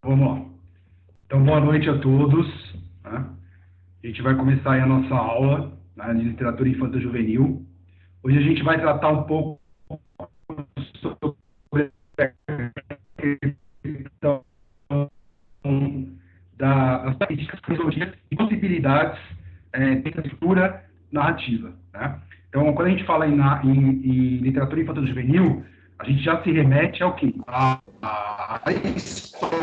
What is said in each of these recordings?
Vamos lá. Então, boa noite a todos. Né? A gente vai começar aí a nossa aula, né, de literatura infanto-juvenil. Hoje a gente vai tratar um pouco sobre a questão das características, metodologias e possibilidades dentro da escritura narrativa. Né? Então, quando a gente fala em literatura infanto-juvenil, a gente já se remete ao quê? A histórias,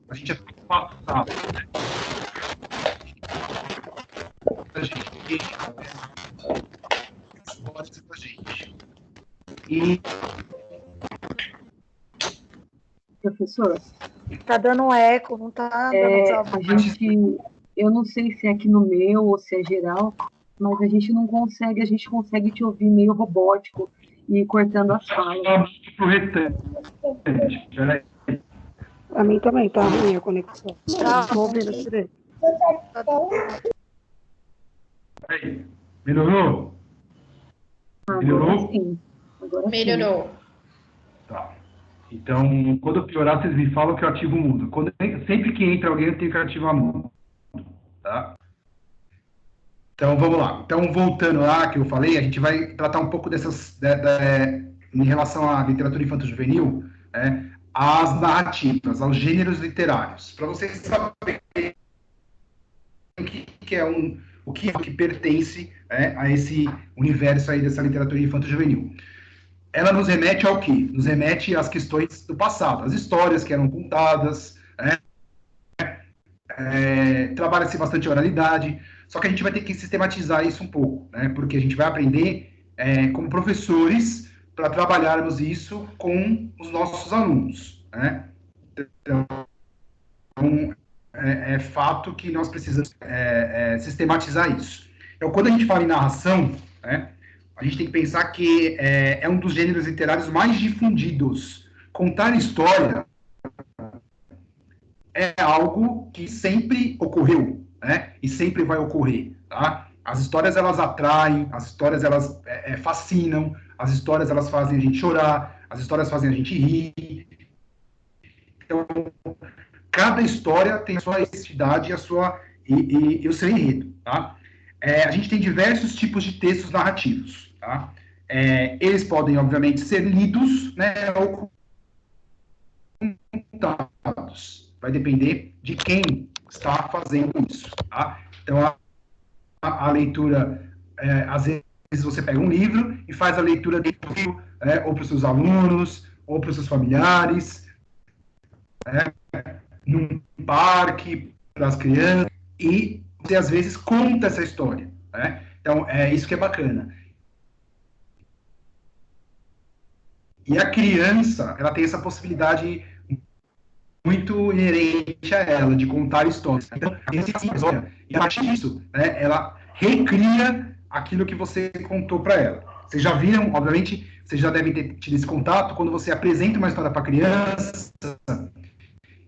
a gente é passado, a gente histórias da gente. E Professor, tá dando um eco, não tá dando pra a gente, eu não sei se é aqui no meu ou se é geral, mas a gente consegue te ouvir meio robótico e cortando as falas. pro restante. Peraí. Pra mim também tá ruim a conexão. Tá. Não tô ouvindo direito. Aí. Melhorou? Agora Melhorou? sim. Agora Melhorou. Tá. Então, quando eu piorar, vocês me falam que eu ativo o mudo. Sempre que entra alguém, eu tenho que ativar o mudo. Tá? Então, vamos lá. Então, voltando lá que eu falei, a gente vai tratar um pouco dessas, em relação à literatura infanto-juvenil, às narrativas, aos gêneros literários. Para vocês saberem o que pertence a esse universo aí dessa literatura infanto-juvenil. Ela nos remete ao quê? Nos remete às questões do passado, as histórias que eram contadas, trabalha-se bastante a oralidade, só que a gente vai ter que sistematizar isso um pouco, né? Porque a gente vai aprender como professores para trabalharmos isso com os nossos alunos, né? Então, é fato que nós precisamos sistematizar isso. Então, quando a gente fala em narração, né, a gente tem que pensar que é um dos gêneros literários mais difundidos. Contar história é algo que sempre ocorreu, né? E sempre vai ocorrer, tá? As histórias, elas atraem, as histórias, elas fascinam, as histórias, elas fazem a gente chorar, as histórias fazem a gente rir. Então, cada história tem a sua identidade e o seu enredo, tá? A gente tem diversos tipos de textos narrativos, tá? Eles podem, obviamente, ser lidos, né, ou contados. Vai depender de quem está fazendo isso, tá? Então, a leitura, às vezes você pega um livro e faz a leitura dele, ou para os seus alunos, ou para os seus familiares, num parque, para as crianças, e você, às vezes, conta essa história, né? Então, é isso que é bacana. E a criança, ela tem essa possibilidade muito inerente a ela, de contar histórias. Então, a história, e a partir disso, né, ela recria aquilo que você contou para ela. Vocês já viram, obviamente, vocês já devem ter tido esse contato, quando você apresenta uma história para a criança,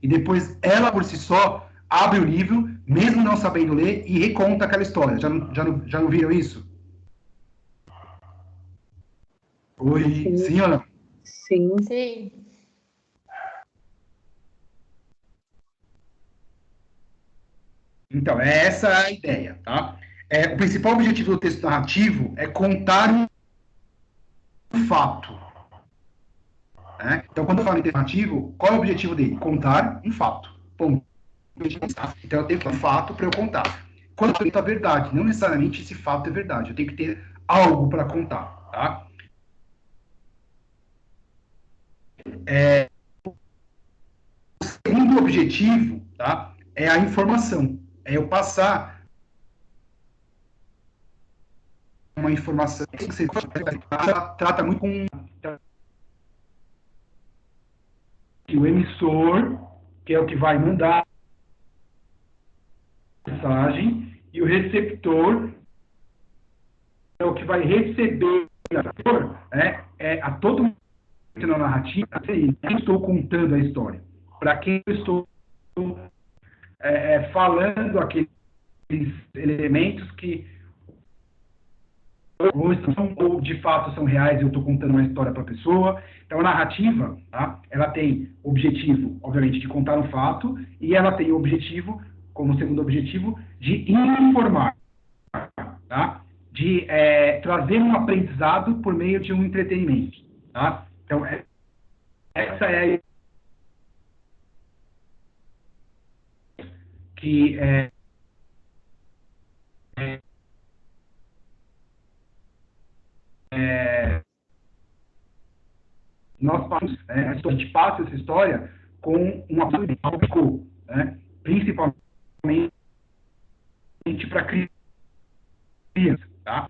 e depois ela, por si só, abre o livro, mesmo não sabendo ler, e reconta aquela história. Já não viram isso? Oi, sim ou não? Sim. Sim. Então, essa a ideia, tá? O principal objetivo do texto narrativo é contar um fato. Né? Então, quando eu falo em texto narrativo, qual é o objetivo dele? Contar um fato. Ponto. Então, eu tenho que ter um fato para eu contar. Quando eu conto a verdade, não necessariamente esse fato é verdade. Eu tenho que ter algo para contar, tá? O segundo objetivo, tá? É a informação. É eu passar uma informação que você trata muito com o emissor, que é o que vai mandar a mensagem, e o receptor é o que vai receber a todo momento na narrativa, eu estou contando a história, para quem eu estou falando aqueles elementos que ou de fato são reais e eu estou contando uma história para a pessoa. Então, a narrativa, tá? Ela tem o objetivo, obviamente, de contar um fato, e ela tem o objetivo, como segundo objetivo, de informar, tá? De trazer um aprendizado por meio de um entretenimento. Tá? Então, essa é que nós passamos, a gente passa essa história com uma público, né? Principalmente para criança. Tá?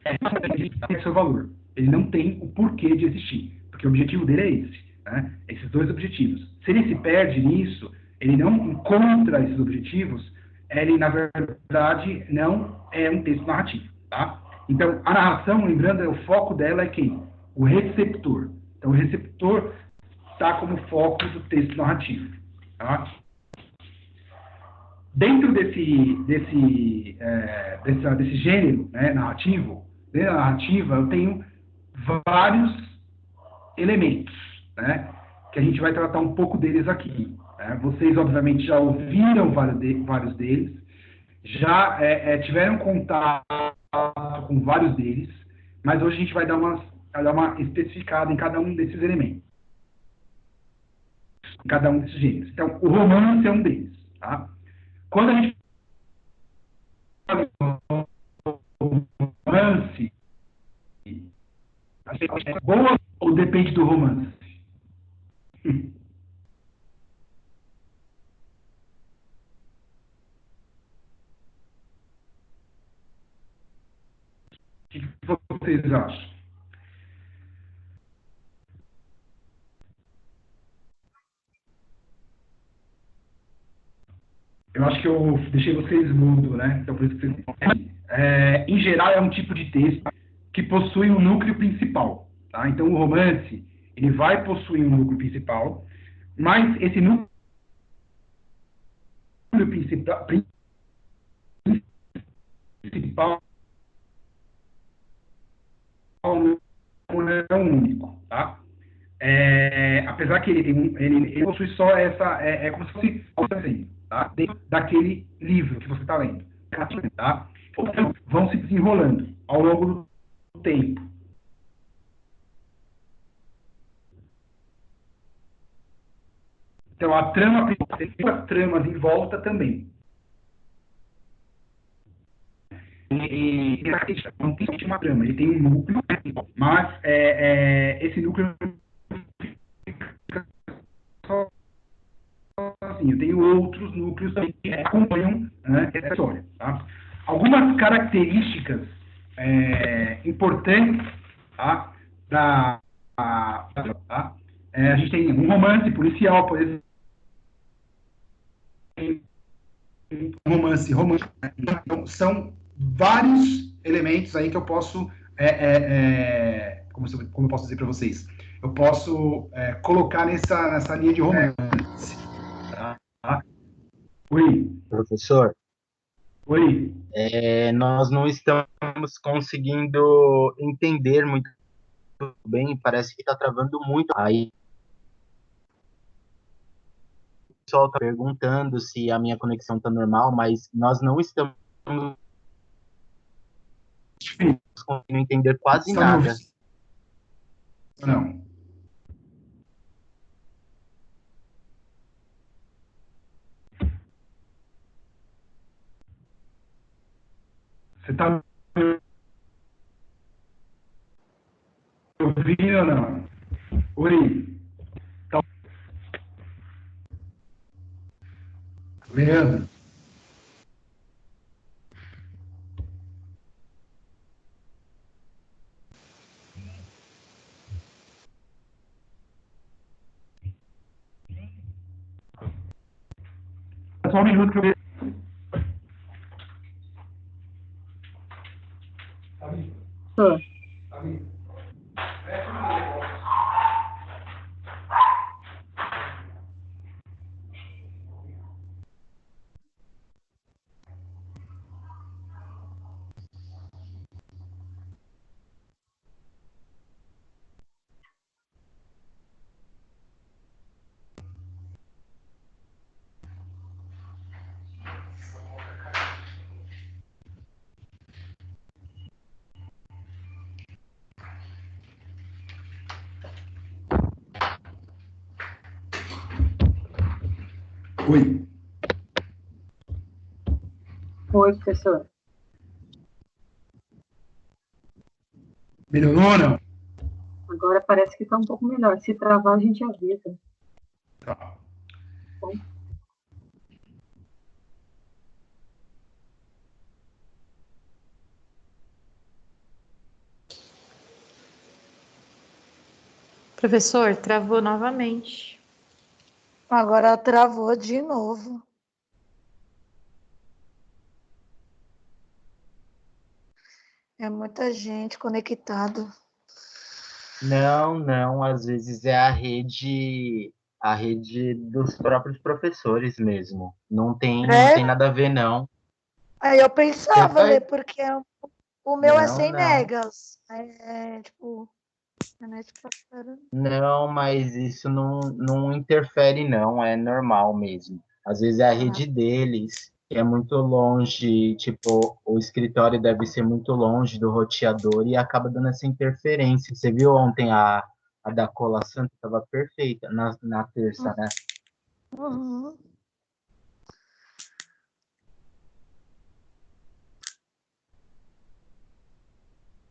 Tem seu valor. Ele não tem o porquê de existir, porque o objetivo dele é esse. Né? Esses dois objetivos. Se ele se perde nisso, ele não encontra esses objetivos, ele, na verdade, não é um texto narrativo. Tá? Então, a narração, lembrando, o foco dela é quem? O receptor. Então, o receptor está como foco do texto narrativo. Tá? Dentro desse gênero, né, narrativo, dentro da narrativa, eu tenho vários elementos, né, que a gente vai tratar um pouco deles aqui. Né? Vocês, obviamente, já ouviram vários deles, já tiveram contato com vários deles, mas hoje a gente vai dar uma especificada em cada um desses elementos, em cada um desses gêneros. Então, o romance é um deles. Tá? Quando a gente fala em romance, é boa ou depende do romance? O que vocês acham? Eu acho que eu deixei vocês mudo, né? Então, por isso que vocês... em geral, é um tipo de texto que possui um núcleo principal. Tá? Então, o romance, ele vai possuir um núcleo principal, mas esse núcleo principal não é um único. Tá? Apesar que ele possui só essa, como se fosse assim, tá? Dentro daquele livro que você está lendo, tá? Então, vão se desenrolando ao longo do tempo. Então, a trama tem duas tramas em volta também. Ele não tem uma trama, ele tem um núcleo, mas esse núcleo fica sozinho. Tem outros núcleos também que acompanham, né, essa história. Tá? Algumas características importantes, tá, tá? A gente tem um romance policial, por exemplo, romance. Então, são vários elementos aí que eu posso, como eu posso dizer para vocês, eu posso colocar nessa linha de romance. Tá? Oi. Professor, Oi. nós não estamos conseguindo entender muito bem, parece que está travando muito. Aí o pessoal está perguntando se a minha conexão está normal, mas nós não estamos conseguindo entender quase nada. Não. Você está me ouvindo ou não? Oi. Tá. Leandro. Só um minuto que eu... Tô. Oi. Oi, professor. Melhorou ou não? Agora parece que está um pouco melhor. Se travar, a gente avisa. Tá. Bom, Professor, travou novamente. Agora travou de novo. É muita gente conectada. Não, às vezes é a rede dos próprios professores mesmo. Não É? tem nada a ver, não. Aí eu pensava, Vai- Lê, porque o meu é Não, 100 não. megas. Tipo, a net pra caramba. Não, mas isso não interfere, não. É normal mesmo. Às vezes é a Ah, rede deles, que é muito longe, tipo, o escritório deve ser muito longe do roteador e acaba dando essa interferência. Você viu ontem a da Cola Santa? Estava perfeita na terça, né? uhum.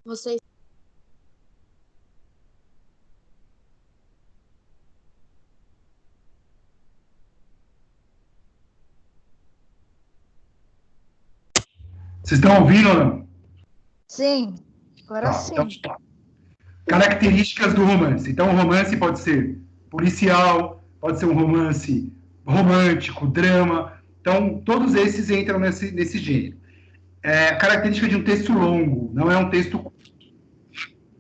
Vocês Vocês estão ouvindo ou não? Sim, agora Tá. Então, sim. características do romance. Então, o romance pode ser policial, pode ser um romance romântico, drama. Então, todos esses entram nesse gênero. Característica de um texto longo, não é um texto curto,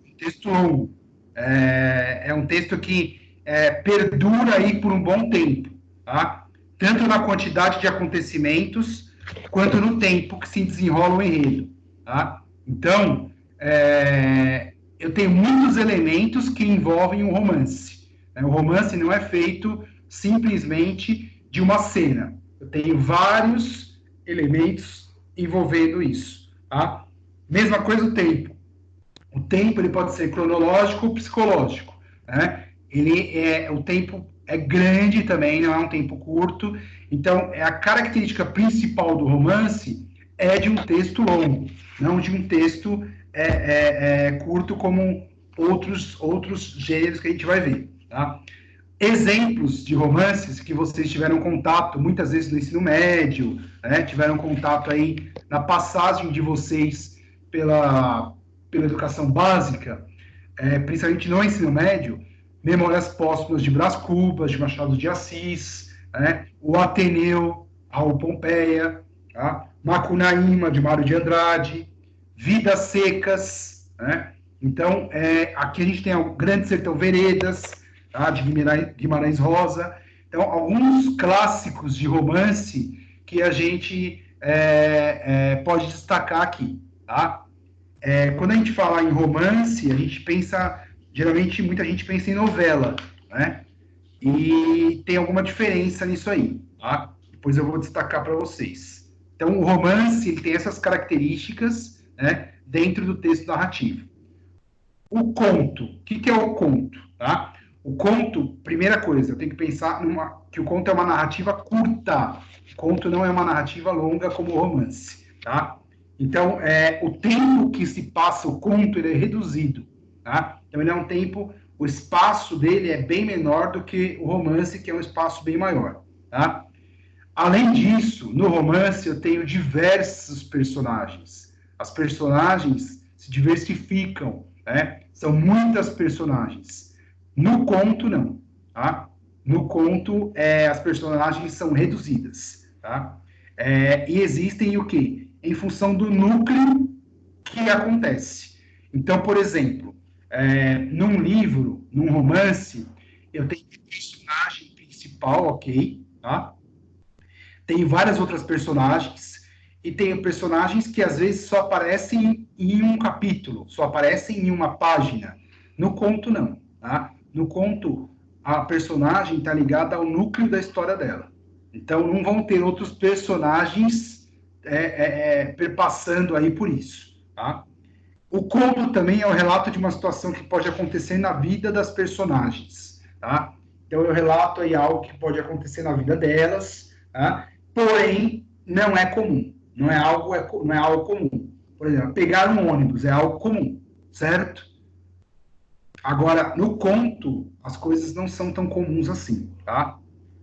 um texto longo. É um texto que perdura aí por um bom tempo, tá? Tanto na quantidade de acontecimentos, quanto no tempo que se desenrola o enredo, tá? Então, eu tenho muitos elementos que envolvem um romance. O romance não é feito simplesmente de uma cena. Eu tenho vários elementos envolvendo isso, tá? Mesma coisa o tempo. O tempo ele pode ser cronológico ou psicológico, né? O tempo é grande também, não é um tempo curto. Então, a característica principal do romance é de um texto longo, não de um texto curto como outros gêneros que a gente vai ver, tá? Exemplos de romances que vocês tiveram contato, muitas vezes no ensino médio, né? Tiveram contato aí na passagem de vocês pela educação básica, principalmente no ensino médio, Memórias Póstumas de Brás Cubas, de Machado de Assis, né? O Ateneu, Raul Pompeia, tá? Macunaíma, de Mário de Andrade, Vidas Secas, né? Então, aqui a gente tem o Grande Sertão Veredas, tá? De Guimarães Rosa. Então, alguns clássicos de romance que a gente pode destacar aqui, tá? Quando a gente fala em romance, a gente pensa, geralmente muita gente pensa em novela, né? E tem alguma diferença nisso aí, tá? Depois eu vou destacar para vocês. Então, o romance ele tem essas características, né, dentro do texto narrativo. O conto, o que é o conto, tá? O conto, primeira coisa, eu tenho que pensar que o conto é uma narrativa curta. O conto não é uma narrativa longa como o romance, tá? Então, o tempo que se passa o conto ele é reduzido, tá? Então, ele é um tempo, o espaço dele é bem menor do que o romance, que é um espaço bem maior, tá? Além disso, no romance eu tenho diversos personagens. As personagens se diversificam, né? São muitas personagens. No conto, não, tá? No conto, as personagens são reduzidas, tá? E existem o quê? Em função do núcleo que acontece. Então, por exemplo, num livro, num romance, eu tenho um personagem principal, ok, tá? Tem várias outras personagens, e tem personagens que às vezes só aparecem em um capítulo, só aparecem em uma página. No conto, não. Tá? No conto, a personagem está ligada ao núcleo da história dela. Então, não vão ter outros personagens perpassando aí por isso. Tá? O conto também é o relato de uma situação que pode acontecer na vida das personagens. Tá? Então, eu relato aí algo que pode acontecer na vida delas, tá? Porém, não é comum. Não é algo comum. Por exemplo, pegar um ônibus é algo comum, certo? Agora, no conto, as coisas não são tão comuns assim, tá?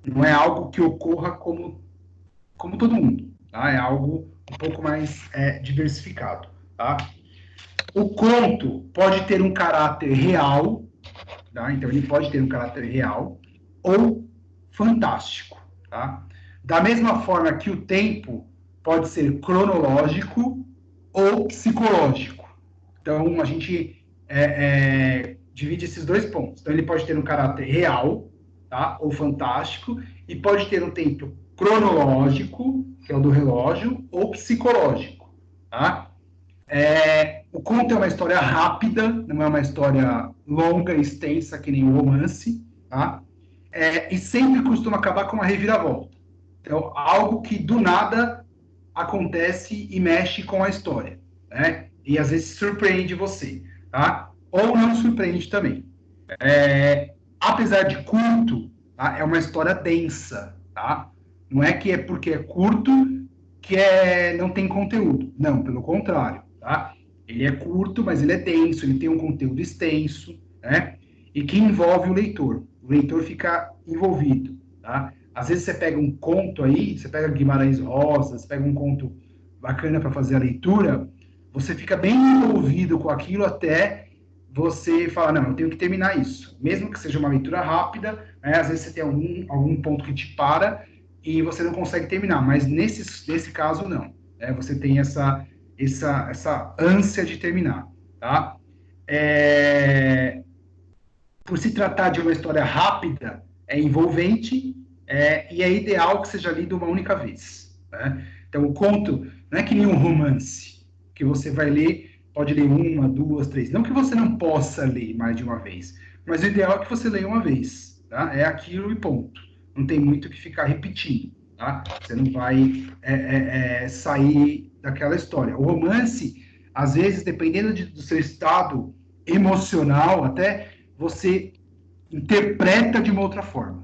Não é algo que ocorra como todo mundo, tá? É algo um pouco mais diversificado, tá? O conto pode ter um caráter real, tá? Então ele pode ter um caráter real ou fantástico, tá? Da mesma forma que o tempo pode ser cronológico ou psicológico. Então a gente divide esses dois pontos. Então ele pode ter um caráter real, tá? Ou fantástico, e pode ter um tempo cronológico, que é o do relógio, ou psicológico, tá? O conto é uma história rápida, não é uma história longa, extensa, que nem o romance, tá? E sempre costuma acabar com uma reviravolta. Então, algo que do nada acontece e mexe com a história, né? E às vezes surpreende você, tá? Ou não surpreende também. Apesar de curto, tá? É uma história densa, tá? Não é que é porque é curto que não tem conteúdo. Não, pelo contrário, tá? Ele é curto, mas ele é denso, ele tem um conteúdo extenso, né? E que envolve o leitor. O leitor fica envolvido, tá? Às vezes você pega um conto aí, você pega Guimarães Rosa, você pega um conto bacana para fazer a leitura, você fica bem envolvido com aquilo até você falar, não, eu tenho que terminar isso. Mesmo que seja uma leitura rápida, né, às vezes você tem algum ponto que te para e você não consegue terminar, mas nesse caso não. Né? Você tem essa ânsia de terminar, tá? Por se tratar de uma história rápida, é envolvente, e é ideal que seja lido uma única vez. Né? Então, o conto não é que nem um romance, que você vai ler, pode ler uma, duas, três. Não que você não possa ler mais de uma vez, mas o ideal é que você leia uma vez. Tá? É aquilo e ponto. Não tem muito o que ficar repetindo. Tá? Você não vai sair daquela história. O romance, às vezes, dependendo do seu estado emocional, até você interpreta de uma outra forma.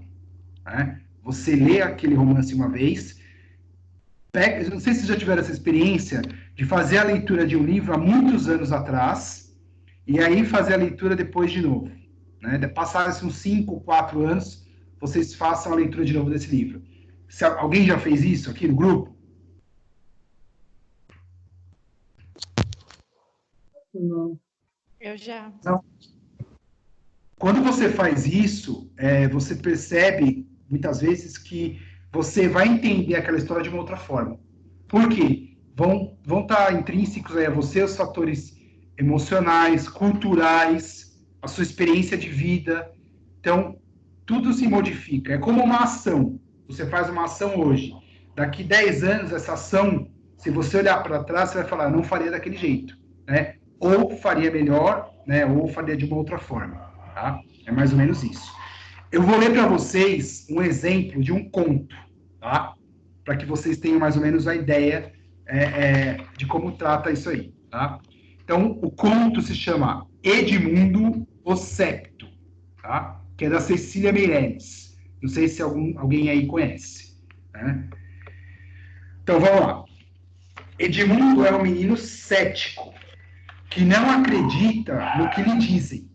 Né? Você lê aquele romance uma vez, não sei se vocês já tiveram essa experiência de fazer a leitura de um livro há muitos anos atrás e aí fazer a leitura depois de novo. Né? Passaram-se uns 5, 4 anos, vocês façam a leitura de novo desse livro. Alguém já fez isso aqui no grupo? Não. Eu já. Não. Quando você faz isso, você percebe, muitas vezes, que você vai entender aquela história de uma outra forma. Por quê? Vão estar intrínsecos aí a você os fatores emocionais, culturais, a sua experiência de vida. Então, tudo se modifica. É como uma ação. Você faz uma ação hoje. Daqui 10 anos, essa ação, se você olhar para trás, você vai falar, não faria daquele jeito. Né? Ou faria melhor, né? Ou faria de uma outra forma. Tá? É mais ou menos isso. Eu vou ler para vocês um exemplo de um conto, tá? Para que vocês tenham mais ou menos a ideia de como trata isso aí. Tá? Então, o conto se chama Edmundo o Septo, tá? Que é da Cecília Meirelles. Não sei se alguém aí conhece. Né? Então, vamos lá. Edmundo é um menino cético, que não acredita no que lhe dizem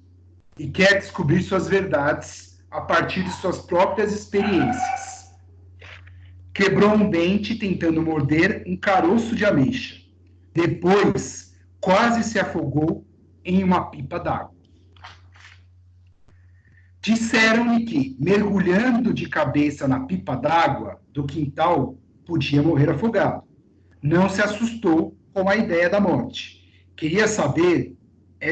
e quer descobrir suas verdades a partir de suas próprias experiências. Quebrou um dente tentando morder um caroço de ameixa. Depois, quase se afogou em uma pipa d'água. Disseram-lhe que, mergulhando de cabeça na pipa d'água do quintal, podia morrer afogado. Não se assustou com a ideia da morte. Queria saber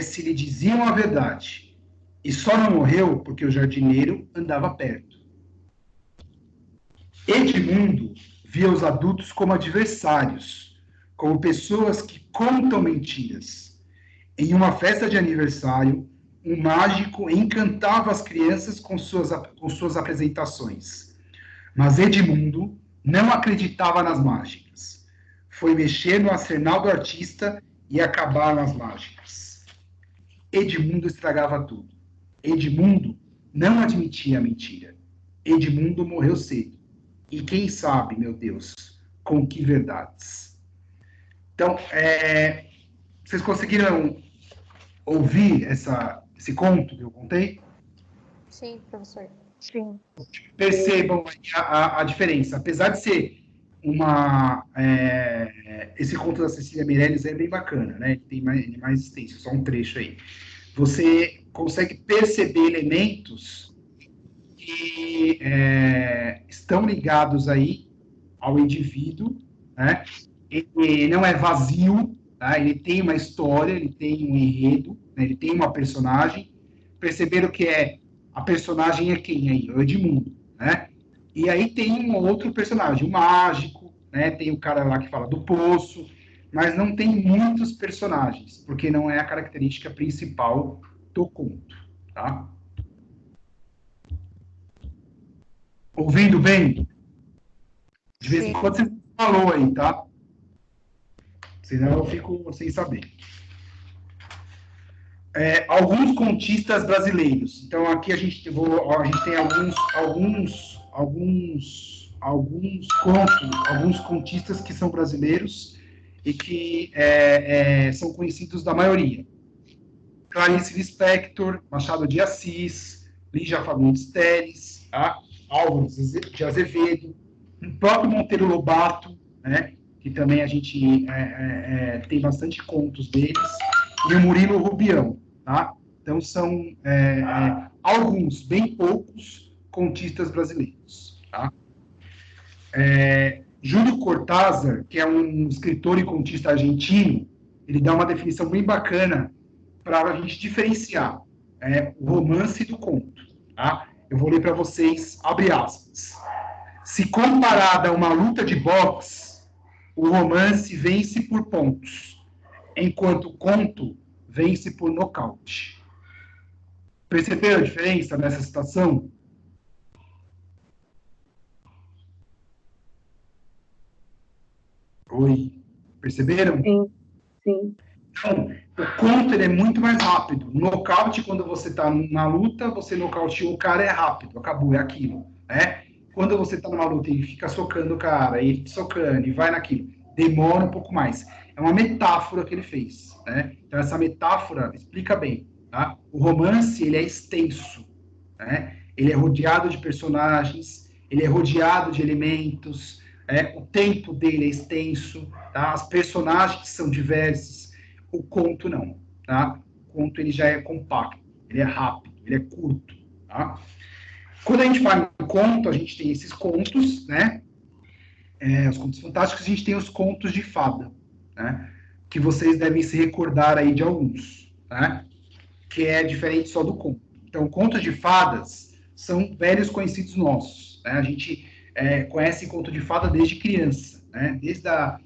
se lhe diziam a verdade. E só não morreu porque o jardineiro andava perto. Edmundo via os adultos como adversários, como pessoas que contam mentiras. Em uma festa de aniversário, um mágico encantava as crianças com suas apresentações. Mas Edmundo não acreditava nas mágicas. Foi mexer no arsenal do artista e acabar nas mágicas. Edmundo estragava tudo. Edmundo não admitia a mentira. Edmundo morreu cedo. E quem sabe, meu Deus, com que verdades? Então, vocês conseguiram ouvir esse conto que eu contei? Sim, professor. Sim. Percebam aí a diferença. Apesar de ser esse conto da Cecília Meirelles é bem bacana, né? Ele é mais extenso, só um trecho aí. Você consegue perceber elementos que estão ligados aí ao indivíduo, né? Ele não é vazio, tá? Ele tem uma história, ele tem um enredo, né? Ele tem uma personagem. Perceberam que a personagem é quem aí? O Edmundo, né? E aí tem um outro personagem, o mágico, né? Tem o cara lá que fala do poço, mas não tem muitos personagens, porque não é a característica principal do conto, tá? Ouvindo bem? De vez em Sim. quando você falou aí, tá? Senão eu fico sem saber. Alguns contistas brasileiros. Então aqui a gente tem alguns contistas que são brasileiros e que são conhecidos da maioria. Clarice Lispector, Machado de Assis, Lígia Fagundes Telles, tá? Álvaro de Azevedo, o próprio Monteiro Lobato, né? Que também a gente tem bastante contos deles, e o Murilo Rubião, tá? Então são alguns, bem poucos, contistas brasileiros, tá? Júlio Cortázar, que é um escritor e contista argentino, ele dá uma definição bem bacana para a gente diferenciar o romance do conto, tá? Eu vou ler para vocês, abre aspas. Se comparada a uma luta de boxe, o romance vence por pontos, enquanto o conto vence por nocaute. Perceberam a diferença nessa situação? Oi, perceberam? Sim, sim. Então, o conto ele é muito mais rápido. O nocaute, quando você está na luta, você nocauteou o cara, é rápido, acabou, é aquilo, né? Quando você está numa luta e fica socando o cara, e socando, e vai naquilo, demora um pouco mais. É uma metáfora que ele fez, né? Então, essa metáfora explica bem, tá? O romance, ele é extenso, né? Ele é rodeado de personagens, ele é rodeado de elementos, o tempo dele é extenso, tá? As personagens são diversas, o conto não, tá? O conto ele já é compacto, ele é rápido, ele é curto, tá? Quando a gente fala em conto, a gente tem esses contos, né? Os contos fantásticos, a gente tem os contos de fada, né? Que vocês devem se recordar aí de alguns, né? Que é diferente só do conto. Então, contos de fadas são velhos conhecidos nossos, né? A gente conhece conto de fada desde criança, né? Desde a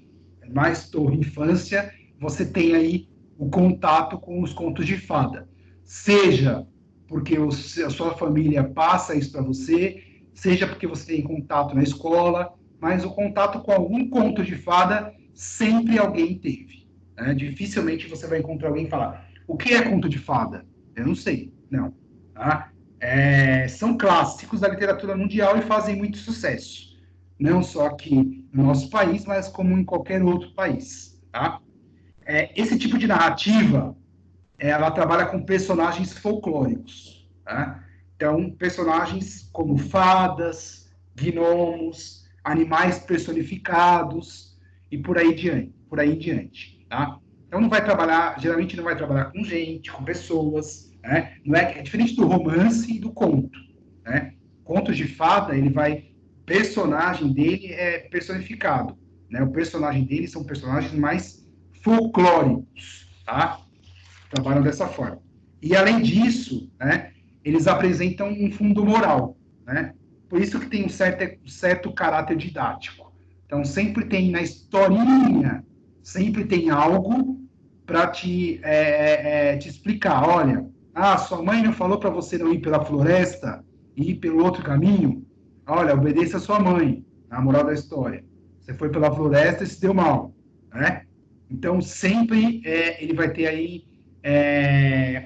mais torre infância, você tem aí o contato com os contos de fada. Seja porque a sua família passa isso para você, seja porque você tem contato na escola, mas o contato com algum conto de fada sempre alguém teve, né? Dificilmente você vai encontrar alguém e falar, o que é conto de fada? Eu não sei, não. Tá? São clássicos da literatura mundial e fazem muito sucesso. Não só aqui no nosso país, mas como em qualquer outro país. Tá? Esse tipo de narrativa, ela trabalha com personagens folclóricos. Tá? Então, personagens como fadas, gnomos, animais personificados e por aí em diante. Tá? Então, não vai trabalhar, geralmente não vai trabalhar com gente, com pessoas. Né? Não é diferente do romance e do conto. Né? Contos de fada, o personagem dele é personificado. Né? O personagem dele são personagens mais folclóricos, tá? Trabalham dessa forma. E, além disso, né, eles apresentam um fundo moral, né? Por isso que tem um certo caráter didático. Então, sempre tem na historinha, sempre tem algo para te explicar. Olha, sua mãe não falou para você não ir pela floresta e ir pelo outro caminho? Olha, obedeça a sua mãe, a moral da história. Você foi pela floresta e se deu mal, né? Então, sempre ele vai ter aí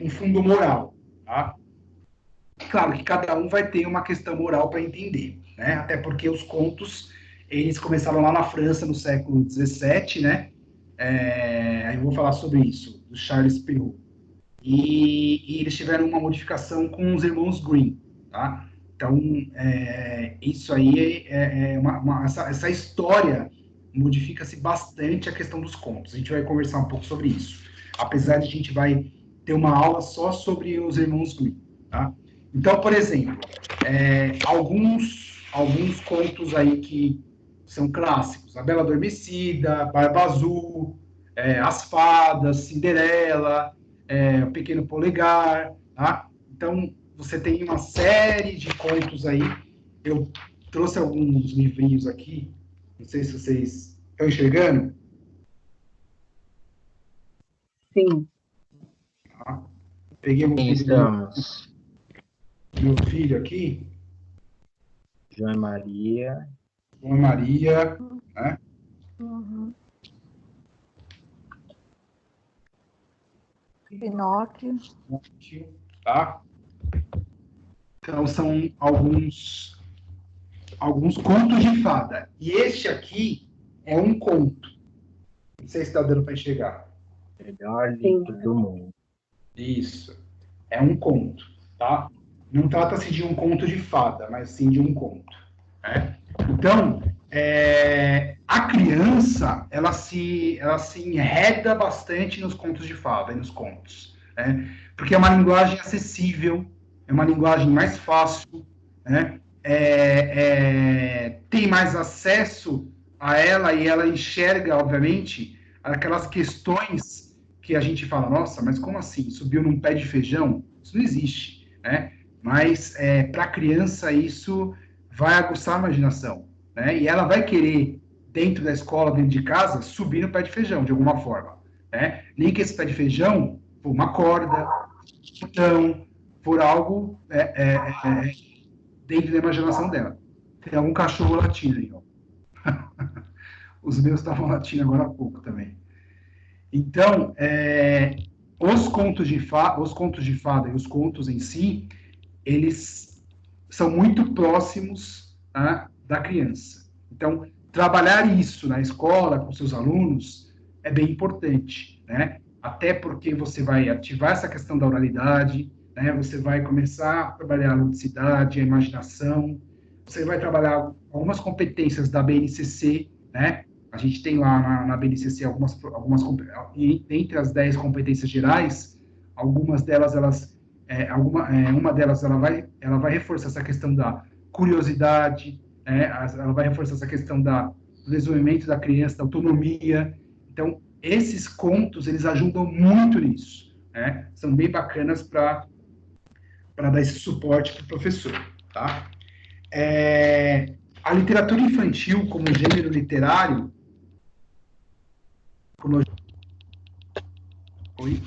um fundo moral, tá? Claro que cada um vai ter uma questão moral para entender. né? Até porque os contos, eles começaram lá na França no século XVII, né? Aí eu vou falar sobre isso, do Charles Perrault. E eles tiveram uma modificação com os irmãos Grimm, tá? Então, isso aí essa história modifica-se bastante a questão dos contos. A gente vai conversar um pouco sobre isso. Apesar de a gente vai ter uma aula só sobre os irmãos Grimm, tá? Então, por exemplo, alguns contos aí que são clássicos: A Bela Adormecida, Barba Azul, As Fadas, Cinderela, O Pequeno Polegar, tá? Então, você tem uma série de contos aí. Eu trouxe alguns livrinhos aqui, não sei se vocês estão enxergando. Sim. Tá? Peguei um livro Estamos. do meu filho aqui, João e Maria. João Maria, né? Uhum. Pinóquio. Tá? Então, são alguns contos de fada. E este aqui é um conto. Não sei se está dando para enxergar. Melhor livro do mundo. Isso. É um conto, tá? Não trata-se de um conto de fada, mas sim de um conto. Né? Então, a criança, ela se enreda bastante nos contos de fada e nos contos. Né? Porque é uma linguagem acessível, é uma linguagem mais fácil, né? Tem mais acesso a ela e ela enxerga, obviamente, aquelas questões que a gente fala: nossa, mas como assim? Subiu num pé de feijão? Isso não existe, né? Mas para a criança isso vai aguçar a imaginação, né? E ela vai querer, dentro da escola, dentro de casa, subir no pé de feijão, de alguma forma, né? Nem que esse pé de feijão for uma corda, então, por algo dentro da imaginação dela. Tem algum cachorro latindo aí, ó. Os meus estavam latindo agora há pouco também. Então, os contos de fada e os contos em si, eles são muito próximos, tá, da criança. Então, trabalhar isso na escola com seus alunos é bem importante, né? Até porque você vai ativar essa questão da oralidade, né? Você vai começar a trabalhar a ludicidade, a imaginação, você vai trabalhar algumas competências da BNCC, né? A gente tem lá na BNCC algumas entre as 10 competências gerais, algumas delas, uma delas ela vai reforçar essa questão da curiosidade, ela vai reforçar essa questão do desenvolvimento da criança, da autonomia. Então, esses contos, eles ajudam muito nisso, né? São bem bacanas para dar esse suporte para o professor, tá? A literatura infantil como gênero literário, como eu... Oi?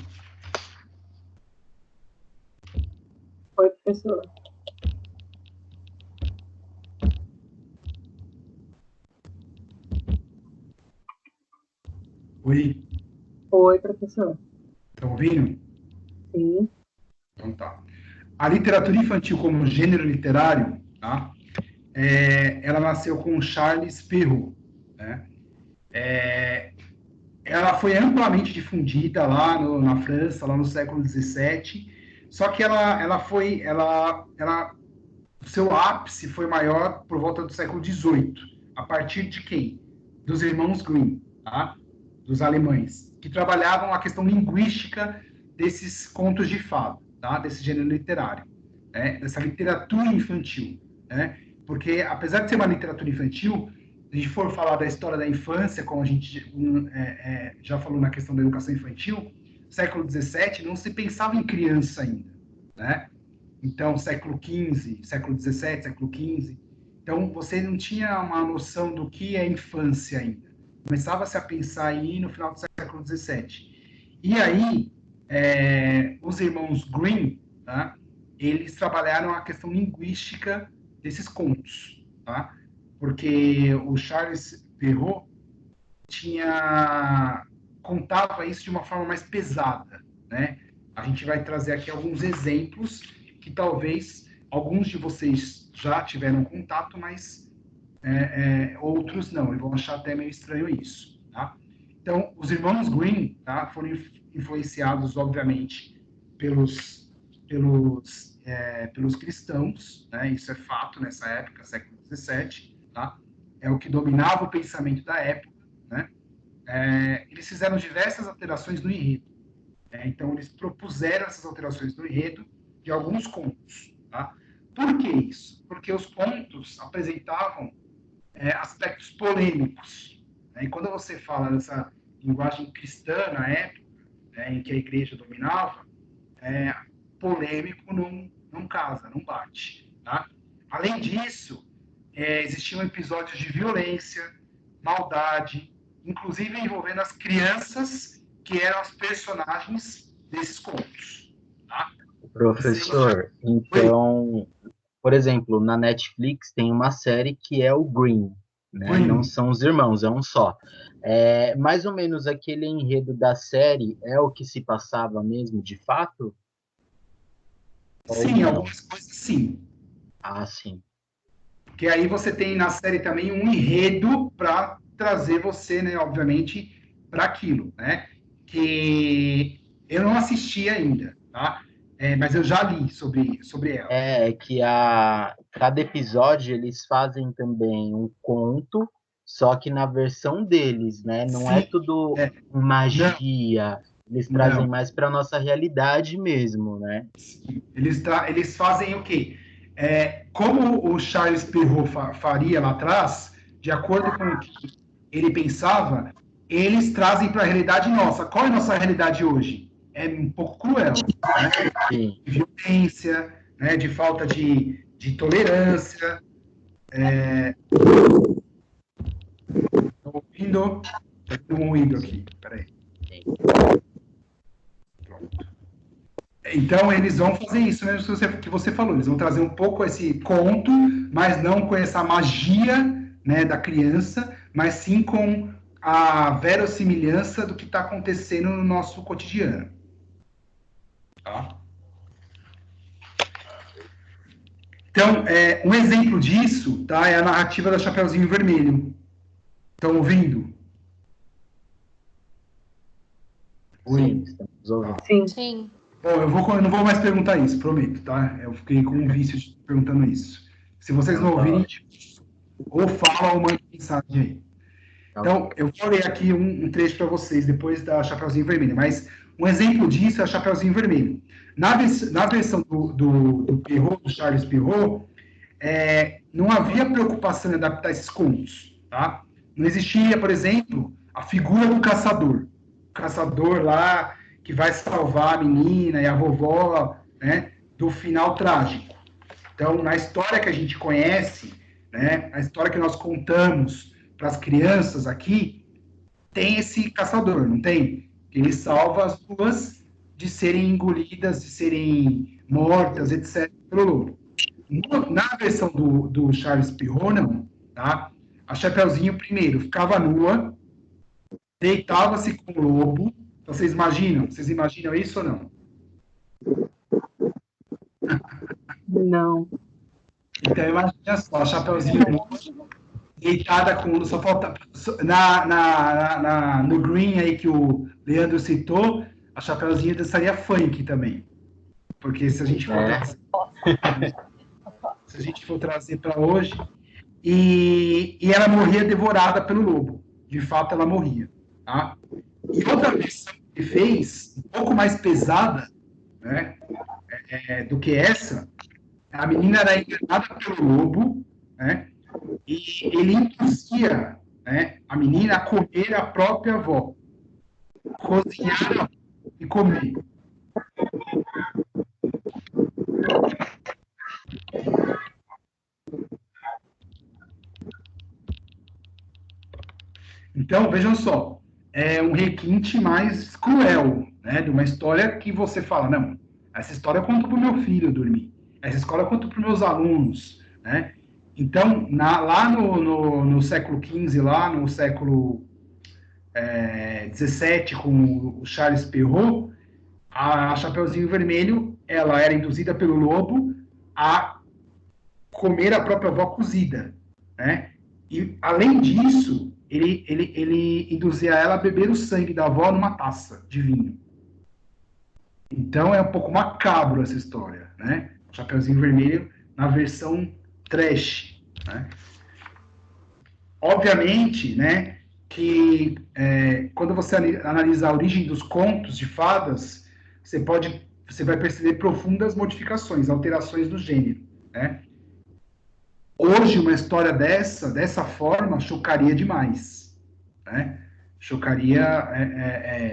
Oi, professor. Oi? Oi, professor. Estão ouvindo? Sim. Então tá. A literatura infantil como gênero literário, tá? Ela nasceu com Charles Perrault, né? Ela foi amplamente difundida lá na França, lá no século XVII, só que o seu ápice foi maior por volta do século XVIII. A partir de quem? Dos irmãos Grimm, tá? Dos alemães, que trabalhavam a questão linguística desses contos de fada, tá? Desse gênero literário, né? Dessa literatura infantil, né? Porque, apesar de ser uma literatura infantil, se a gente for falar da história da infância, como a gente já falou na questão da educação infantil, século XVII não se pensava em criança ainda, né? Então, século XV, século XVII, século XV. Então, você não tinha uma noção do que é infância ainda. Começava-se a pensar aí no final do século XVII. E aí, os irmãos Grimm, tá? Eles trabalharam a questão linguística desses contos, tá? Porque o Charles Perrault contava isso de uma forma mais pesada, né? A gente vai trazer aqui alguns exemplos que talvez alguns de vocês já tiveram contato, mas outros não, e vão achar até meio estranho isso, tá? Então, os irmãos Grimm, tá, foram influenciados, obviamente, pelos cristãos, né? Isso é fato nessa época, século XVII, tá? É o que dominava o pensamento da época, né? Eles fizeram diversas alterações no enredo. Então, eles propuseram essas alterações no enredo de alguns contos, tá? Por que isso? Porque os contos apresentavam aspectos polêmicos, né? E quando você fala dessa linguagem cristã na época, em que a igreja dominava, polêmico não casa, não bate, tá? Além disso, existiam episódios de violência, maldade, inclusive envolvendo as crianças que eram as personagens desses contos, tá? Professor, então, por exemplo, na Netflix tem uma série que é o Green, né? Green. Não são os irmãos, é um só. Mais ou menos aquele enredo da série é o que se passava mesmo, de fato? Sim, algumas coisas sim. Ah, sim. Porque aí você tem na série também um enredo para trazer você, né, obviamente, para aquilo, né? Que eu não assisti ainda, tá? Mas eu já li sobre ela. Que cada episódio eles fazem também um conto, só que na versão deles, né? Não Sim, é tudo magia. Não. Eles trazem mais para nossa realidade mesmo, né? Eles fazem o quê? Como o Charles Perrault faria lá atrás, de acordo com o que ele pensava, eles trazem para a realidade nossa. Qual é a nossa realidade hoje? É um pouco cruel, né? Sim. De violência, né? De falta de tolerância. Estou ouvindo? Estou com um ruído aqui, peraí. Pronto. Então, eles vão fazer isso mesmo que você falou. Eles vão trazer um pouco esse conto, mas não com essa magia, né, da criança, mas sim com a verossimilhança do que está acontecendo no nosso cotidiano. Tá? Então, um exemplo disso, tá, é a narrativa da Chapeuzinho Vermelho. Estão ouvindo? Sim, estamos ouvindo. Sim. Sim. Bom, eu não vou mais perguntar isso, prometo, tá? Eu fiquei com um vício de perguntando isso. Se vocês não ouvirem, ou fala ou manda mensagem aí. Então, eu vou ler aqui um trecho para vocês, depois da Chapeuzinho Vermelho, mas um exemplo disso é a Chapeuzinho Vermelho. Na versão do Perrault, do Charles Perrault, não havia preocupação em adaptar esses contos, tá? Não existia, por exemplo, a figura do caçador. O caçador lá que vai salvar a menina e a vovó, né, do final trágico. Então, na história que a gente conhece, né, a história que nós contamos para as crianças aqui, tem esse caçador, não tem? Ele salva as duas de serem engolidas, de serem mortas, etc., pelo lobo. Na versão do Charles Perrault, não, tá? A Chapeuzinho, primeiro, ficava nua, deitava-se com o lobo. Então, vocês imaginam isso ou não? Não. Então, imagina só, a Chapeuzinho deitada com... Só falta... No Green aí que o Leandro citou, a Chapeuzinho dançaria funk também. Porque se a gente for trazer para hoje... E ela morria devorada pelo lobo. De fato, ela morria. Tá? E outra versão que ele fez, um pouco mais pesada, né, do que essa, a menina era enganada pelo lobo, né, e ele induzia, né, a menina a comer a própria avó. Cozinhar e comer. Então, vejam só, é um requinte mais cruel, né, de uma história que você fala, não, essa história eu conto para o meu filho dormir, essa história eu conto para os meus alunos, né? Então, lá no século XV, lá no século XVII, com o Charles Perrault, a Chapeuzinho Vermelho, ela era induzida pelo lobo a comer a própria avó cozida, né? E, além disso, ele induzia ela a beber o sangue da avó numa taça de vinho. Então, é um pouco macabro essa história, né? Chapeuzinho Vermelho na versão trash, né? Obviamente, né, que quando você analisa a origem dos contos de fadas, você vai perceber profundas modificações, alterações do gênero, né? Hoje, uma história dessa forma, chocaria demais, né? Chocaria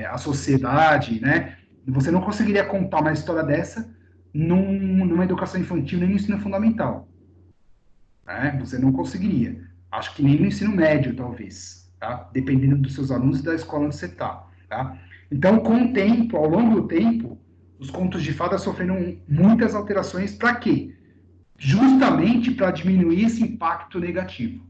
a sociedade, né? Você não conseguiria contar uma história dessa numa educação infantil nem no ensino fundamental, né? Você não conseguiria. Acho que nem no ensino médio, talvez, tá? Dependendo dos seus alunos e da escola onde você está, tá? Então, com o tempo, ao longo do tempo, os contos de fadas sofreram muitas alterações. Para quê? Justamente para diminuir esse impacto negativo,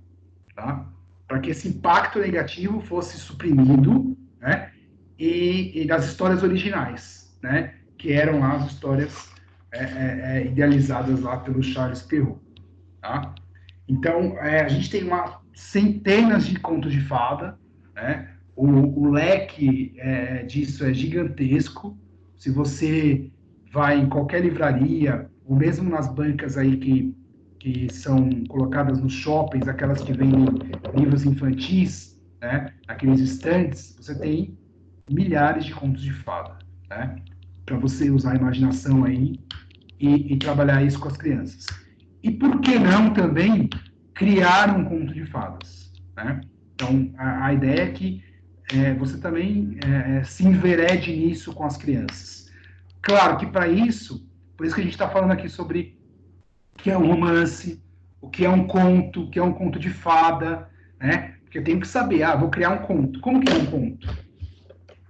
tá? Para que esse impacto negativo fosse suprimido, né? E das histórias originais, né? Que eram lá as histórias idealizadas lá pelo Charles Perrault, tá? Então, a gente tem centenas de contos de fada, né? O leque disso é gigantesco. Se você vai em qualquer livraria, ou mesmo nas bancas aí que são colocadas nos shoppings, aquelas que vendem livros infantis, né? Aqueles estantes, você tem milhares de contos de fada, né? Para você usar a imaginação aí e trabalhar isso com as crianças. E por que não também criar um conto de fadas, né? Então, a ideia é que você também se enverede nisso com as crianças. Claro que para isso, por isso que a gente está falando aqui sobre o que é um romance, o que é um conto, o que é um conto de fada, né? Porque eu tenho que saber, vou criar um conto. Como que é um conto?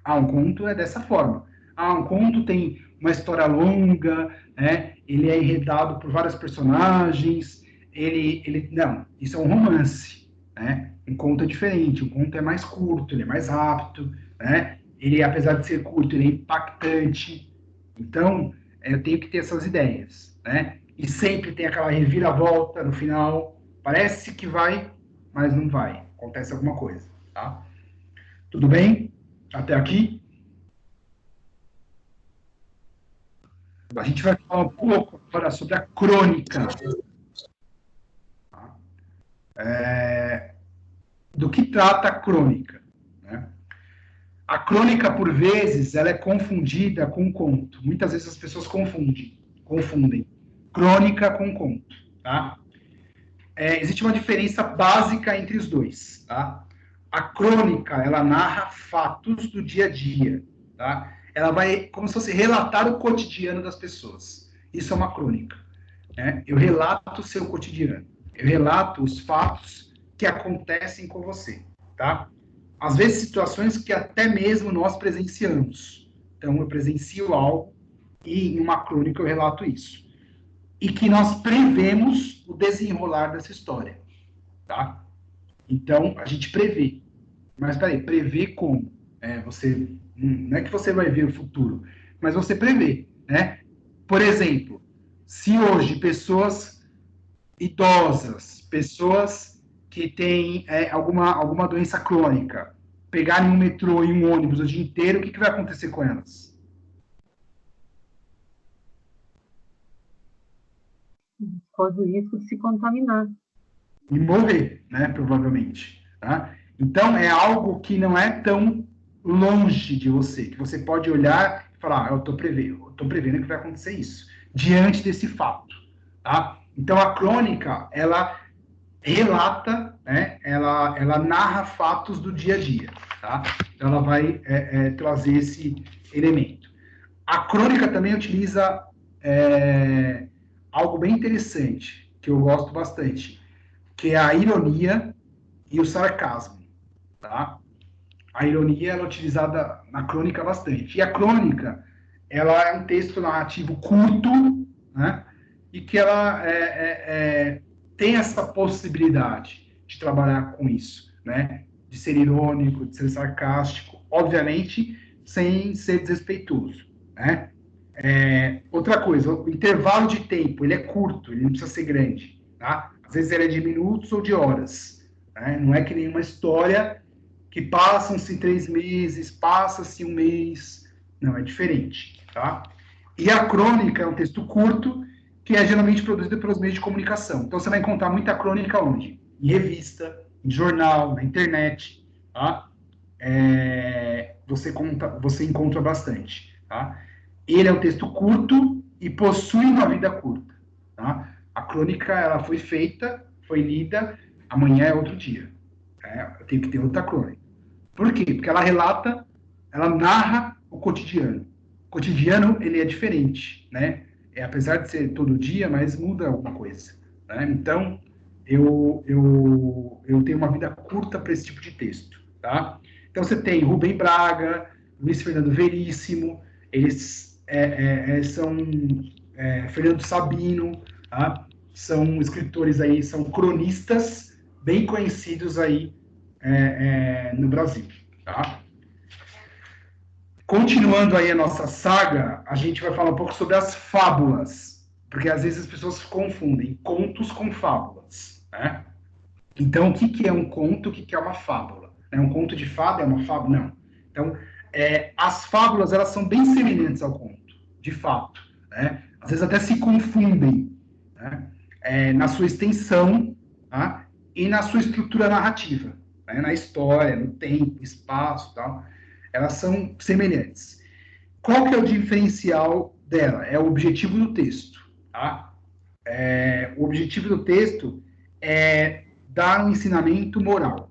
Um conto é dessa forma. Um conto tem uma história longa, né? Ele é enredado por vários personagens, não, isso é um romance, né? Um conto é diferente, um conto é mais curto, ele é mais rápido, né? Ele, apesar de ser curto, ele é impactante. Então, eu tenho que ter essas ideias, né? E sempre tem aquela reviravolta no final, parece que vai, mas não vai, acontece alguma coisa, tá? Tudo bem? Até aqui? A gente vai falar um pouco agora sobre a crônica. Do que trata a crônica, né? A crônica, por vezes, ela é confundida com conto. Muitas vezes as pessoas confundem crônica com conto, tá? Existe uma diferença básica entre os dois, tá? A crônica, ela narra fatos do dia a dia, tá? Ela vai, como se fosse relatar o cotidiano das pessoas. Isso é uma crônica, né? Eu relato o seu cotidiano. Eu relato os fatos que acontecem com você, tá? Às vezes, situações que até mesmo nós presenciamos. Então, eu presencio algo e em uma crônica eu relato isso. E que nós prevemos o desenrolar dessa história, tá? Então, a gente prevê. Mas, peraí, prever como? Não é que você vai ver o futuro, mas você prevê, né? Por exemplo, se hoje pessoas idosas, pessoas que têm alguma doença crônica, pegarem um metrô e um ônibus o dia inteiro, o que vai acontecer com elas? Corre o risco de se contaminar. E morrer, né, provavelmente. Tá? Então, é algo que não é tão longe de você, que você pode olhar e falar, eu estou prevendo que vai acontecer isso, diante desse fato. Tá? Então, a crônica, ela relata, né, ela narra fatos do dia a dia. Tá? Então, ela vai trazer esse elemento. A crônica também utiliza algo bem interessante, que eu gosto bastante, que é a ironia e o sarcasmo, tá? A ironia ela é utilizada na crônica bastante. E a crônica, ela é um texto narrativo curto, né? E que ela tem essa possibilidade de trabalhar com isso, né? De ser irônico, de ser sarcástico, obviamente sem ser desrespeitoso, né? Outra coisa, o intervalo de tempo, ele é curto, ele não precisa ser grande, tá? Às vezes ela é de minutos ou de horas, né? Não é que nem uma história que passam-se 3 meses, passa-se um mês. Não, é diferente, tá? E a crônica é um texto curto que é geralmente produzido pelos meios de comunicação. Então, você vai encontrar muita crônica onde? Em revista, em jornal, na internet, tá? Você encontra bastante, tá? Ele é um texto curto e possui uma vida curta, tá? A crônica, ela foi feita, foi lida, amanhã é outro dia. Eu tenho que ter outra crônica. Por quê? Porque ela relata, ela narra o cotidiano. O cotidiano, ele é diferente, né? Apesar de ser todo dia, mas muda alguma coisa, né? Então, eu tenho uma vida curta para esse tipo de texto, tá? Então, você tem Rubem Braga, Luiz Fernando Veríssimo, eles são Fernando Sabino, tá? São escritores aí, são cronistas bem conhecidos aí no Brasil, tá? Continuando aí a nossa saga, a gente vai falar um pouco sobre as fábulas, porque às vezes as pessoas confundem contos com fábulas, né? Então, o que é um conto, o que é uma fábula? Um conto de fada é uma fábula? Não. Então, as fábulas, elas são bem semelhantes ao conto, de fato, né? Às vezes até se confundem, né? Na sua extensão, tá? E na sua estrutura narrativa, né? Na história, no tempo, espaço, tal. Elas são semelhantes. Qual que é o diferencial dela? É o objetivo do texto, tá? O objetivo do texto é dar um ensinamento moral,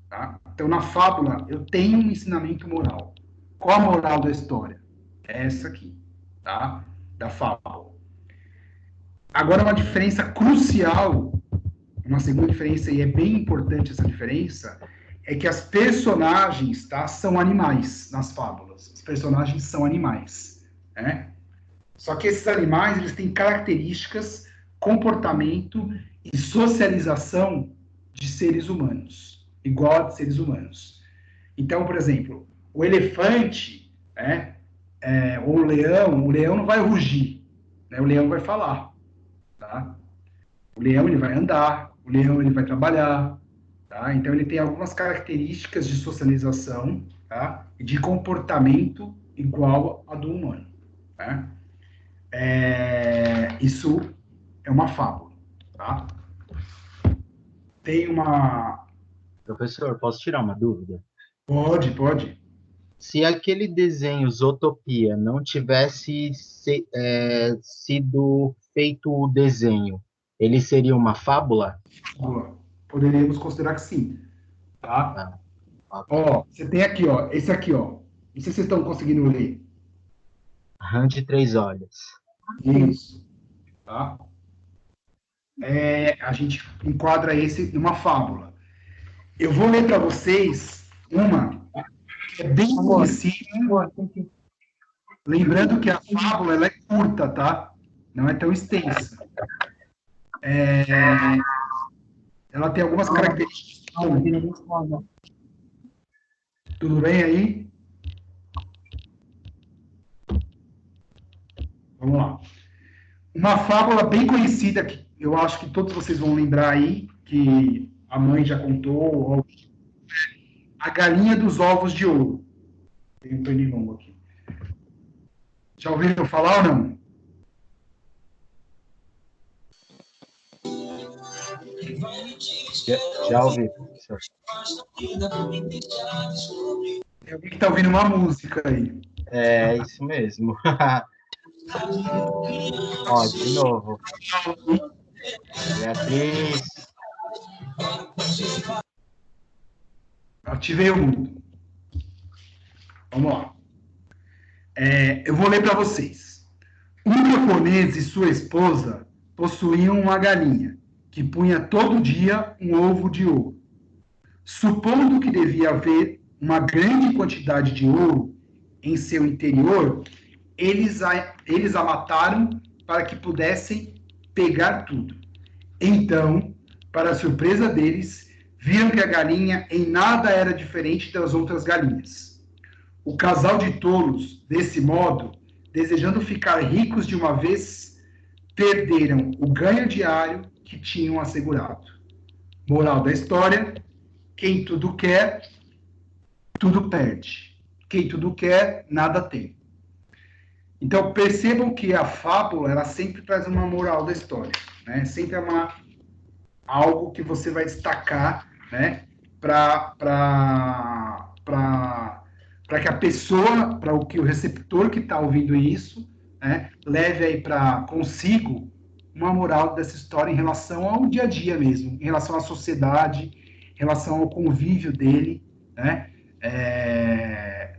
tá? Então, na fábula, eu tenho um ensinamento moral. Qual a moral da história? É essa aqui, tá? Da fábula. Agora, uma diferença crucial, uma segunda diferença, e é bem importante essa diferença, é que as personagens, tá, são animais nas fábulas. Os personagens são animais, né? Só que esses animais, eles têm características, comportamento e socialização de seres humanos, igual a de seres humanos. Então, por exemplo, o elefante, né, ou o leão não vai rugir, né, o leão vai falar, tá? O leão, ele vai andar, o leão, ele vai trabalhar, tá? Então, ele tem algumas características de socialização, tá? E de comportamento igual a do humano, tá? Isso é uma fábula, tá? Tem uma... Professor, posso tirar uma dúvida? Pode. Se aquele desenho Zootopia não tivesse sido feito o desenho, ele seria uma fábula? Boa. Poderíamos considerar que sim, tá? Ah, ok. Ó, você tem aqui, ó, esse aqui, ó. Não sei se vocês estão conseguindo ler. Rã de Três Olhos. Isso, tá? A gente enquadra esse numa fábula. Eu vou ler para vocês uma que é bem conhecida. Lembrando que a fábula, ela é curta, tá? Não é tão extensa. Ela tem algumas características. Tudo bem aí? Vamos lá. Uma fábula bem conhecida, que eu acho que todos vocês vão lembrar aí, que a mãe já contou, a galinha dos ovos de ouro. Tem um pernilongo aqui. Já ouviram falar ou não? Já ouvi, professor. Tem alguém que está ouvindo uma música aí. É isso mesmo. Ó, de novo. Beatriz. Ativei o mundo. Vamos lá. Eu vou ler para vocês. Um camponês e sua esposa possuíam uma galinha que punha todo dia um ovo de ouro. Supondo que devia haver uma grande quantidade de ouro em seu interior, eles a mataram para que pudessem pegar tudo. Então, para a surpresa deles, viram que a galinha em nada era diferente das outras galinhas. O casal de tolos, desse modo, desejando ficar ricos de uma vez, perderam o ganho diário que tinham assegurado. Moral da história: quem tudo quer, tudo perde. Quem tudo quer, nada tem. Então, percebam que a fábula, ela sempre traz uma moral da história, né? Sempre é algo que você vai destacar, né? Para que a pessoa, para o receptor que está ouvindo isso, né, leve aí para consigo uma moral dessa história em relação ao dia a dia mesmo, em relação à sociedade, em relação ao convívio dele, né?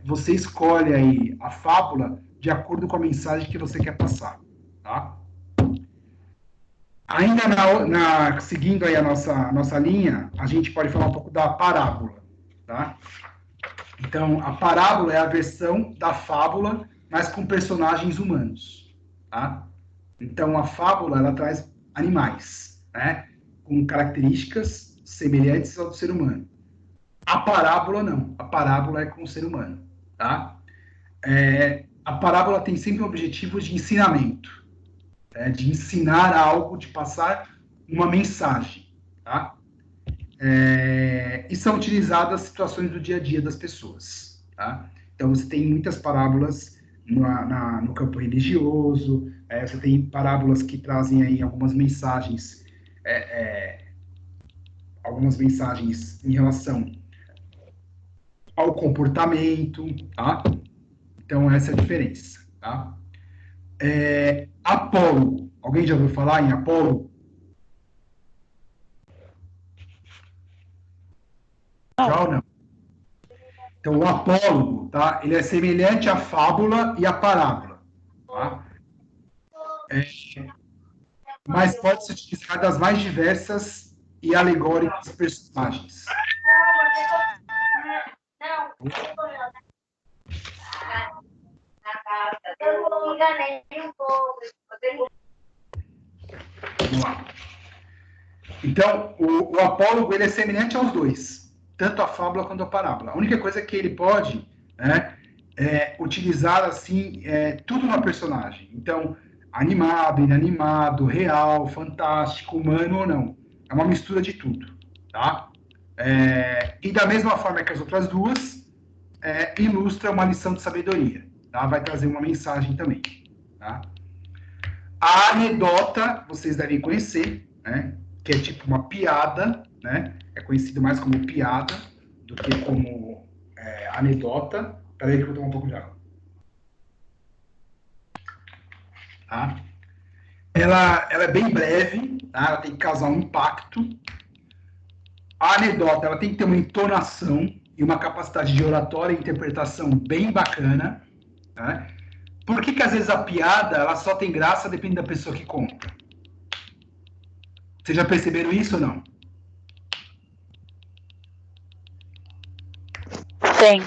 Você escolhe aí a fábula de acordo com a mensagem que você quer passar, tá? Ainda seguindo aí a nossa linha, a gente pode falar um pouco da parábola, tá? Então, a parábola é a versão da fábula, mas com personagens humanos, tá? Então, a fábula, ela traz animais, né? Com características semelhantes ao do ser humano. A parábola, não. A parábola é com o ser humano, tá? A parábola tem sempre o objetivo de ensinamento, de ensinar algo, de passar uma mensagem, tá? E são utilizadas situações do dia a dia das pessoas, tá? Então, você tem muitas parábolas no campo religioso, você tem parábolas que trazem aí algumas mensagens em relação ao comportamento, tá? Então, essa é a diferença, tá? Apólogo. Alguém já ouviu falar em apólogo? Já ou não? Então, o apólogo, tá? Ele é semelhante à fábula e à parábola, tá? Mas pode se utilizar das mais diversas e alegóricas personagens. Vamos lá. Então, o apólogo, ele é semelhante aos dois, tanto a fábula quanto a parábola. A única coisa é que ele pode, né, utilizar, assim, tudo no personagem. Então, animado, inanimado, real, fantástico, humano ou não. É uma mistura de tudo, tá? E da mesma forma que as outras duas, ilustra uma lição de sabedoria, tá? Vai trazer uma mensagem também, tá? A anedota, vocês devem conhecer, né? Que é tipo uma piada, né? É conhecido mais como piada do que como anedota. Peraí que eu vou tomar um pouco de água. Tá? Ela é bem breve, tá? Ela tem que causar um impacto. A anedota, ela tem que ter uma entonação e uma capacidade de oratória e interpretação bem bacana, tá? Por que às vezes a piada, ela só tem graça dependendo da pessoa que conta? Vocês já perceberam isso ou não? Sim.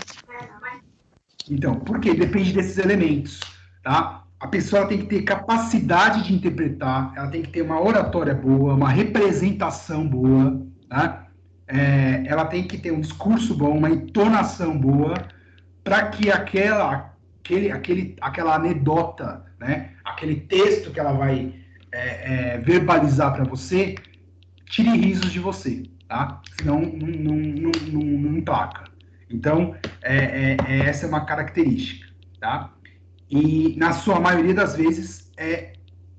Então, por quê? Depende desses elementos, tá? A pessoa tem que ter capacidade de interpretar, ela tem que ter uma oratória boa, uma representação boa, tá? Ela tem que ter um discurso bom, uma entonação boa, para que aquela anedota, né? Aquele texto que ela vai verbalizar para você, tire risos de você, tá? Senão não emplaca. Então, essa é uma característica, tá? E, na sua maioria das vezes, é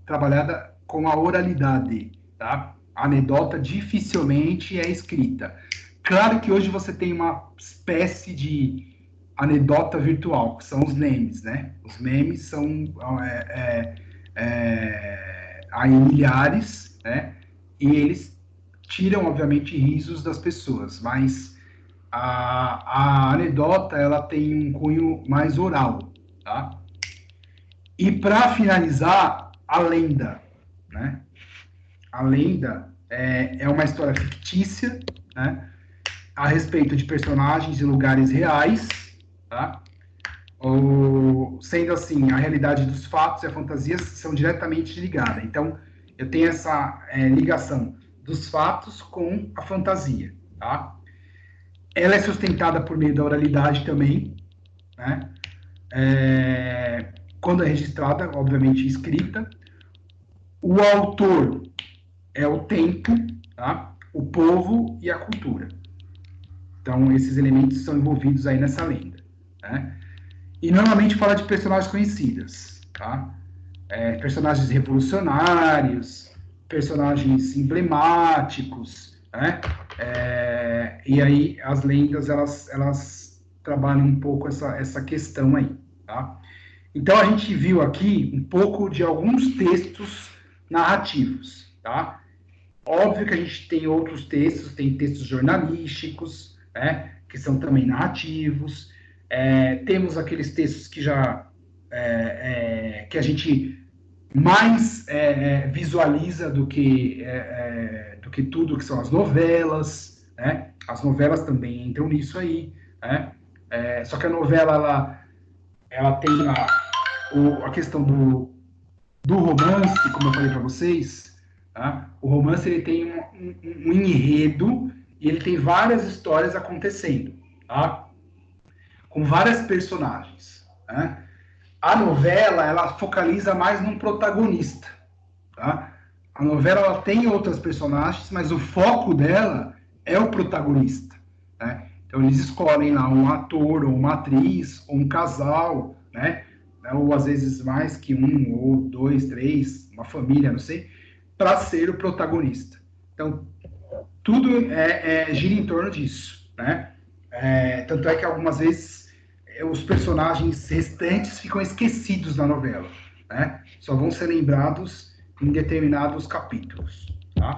trabalhada com a oralidade, tá? A anedota dificilmente é escrita. Claro que hoje você tem uma espécie de anedota virtual, que são os memes, né? Os memes são aí milhares, né? E eles tiram, obviamente, risos das pessoas, mas a anedota, ela tem um cunho mais oral, tá? E para finalizar, a lenda, né? A lenda é uma história fictícia, né? A respeito de personagens e lugares reais, tá? Sendo assim, a realidade dos fatos e a fantasia são diretamente ligadas. Então, eu tenho essa ligação dos fatos com a fantasia, tá? Ela é sustentada por meio da oralidade também, né? Quando é registrada, obviamente escrita. O autor, é o tempo, tá? O povo e a cultura. Então, esses elementos são envolvidos aí nessa lenda, né? E normalmente fala de personagens conhecidas, tá? Personagens revolucionários, personagens emblemáticos, né? E aí as lendas, elas trabalham um pouco essa questão aí, tá? Então, a gente viu aqui um pouco de alguns textos narrativos, tá? Óbvio que a gente tem outros textos, tem textos jornalísticos, né, que são também narrativos. Temos aqueles textos que já que a gente mais visualiza do que tudo que são as novelas, né? As novelas também entram nisso aí, né? Só que a novela ela tem a questão do romance, como eu falei para vocês, tá? O romance ele tem um enredo e ele tem várias histórias acontecendo, tá? Com várias personagens, né? A novela ela focaliza mais num protagonista, tá? A novela ela tem outras personagens, mas o foco dela é o protagonista, né? Então eles escolhem lá um ator ou uma atriz ou um casal, né? Ou às vezes mais que um ou dois, três, uma família, não sei, para ser o protagonista. Então tudo gira em torno disso, né? Tanto é que algumas vezes os personagens restantes ficam esquecidos na novela, né? Só vão ser lembrados em determinados capítulos, tá?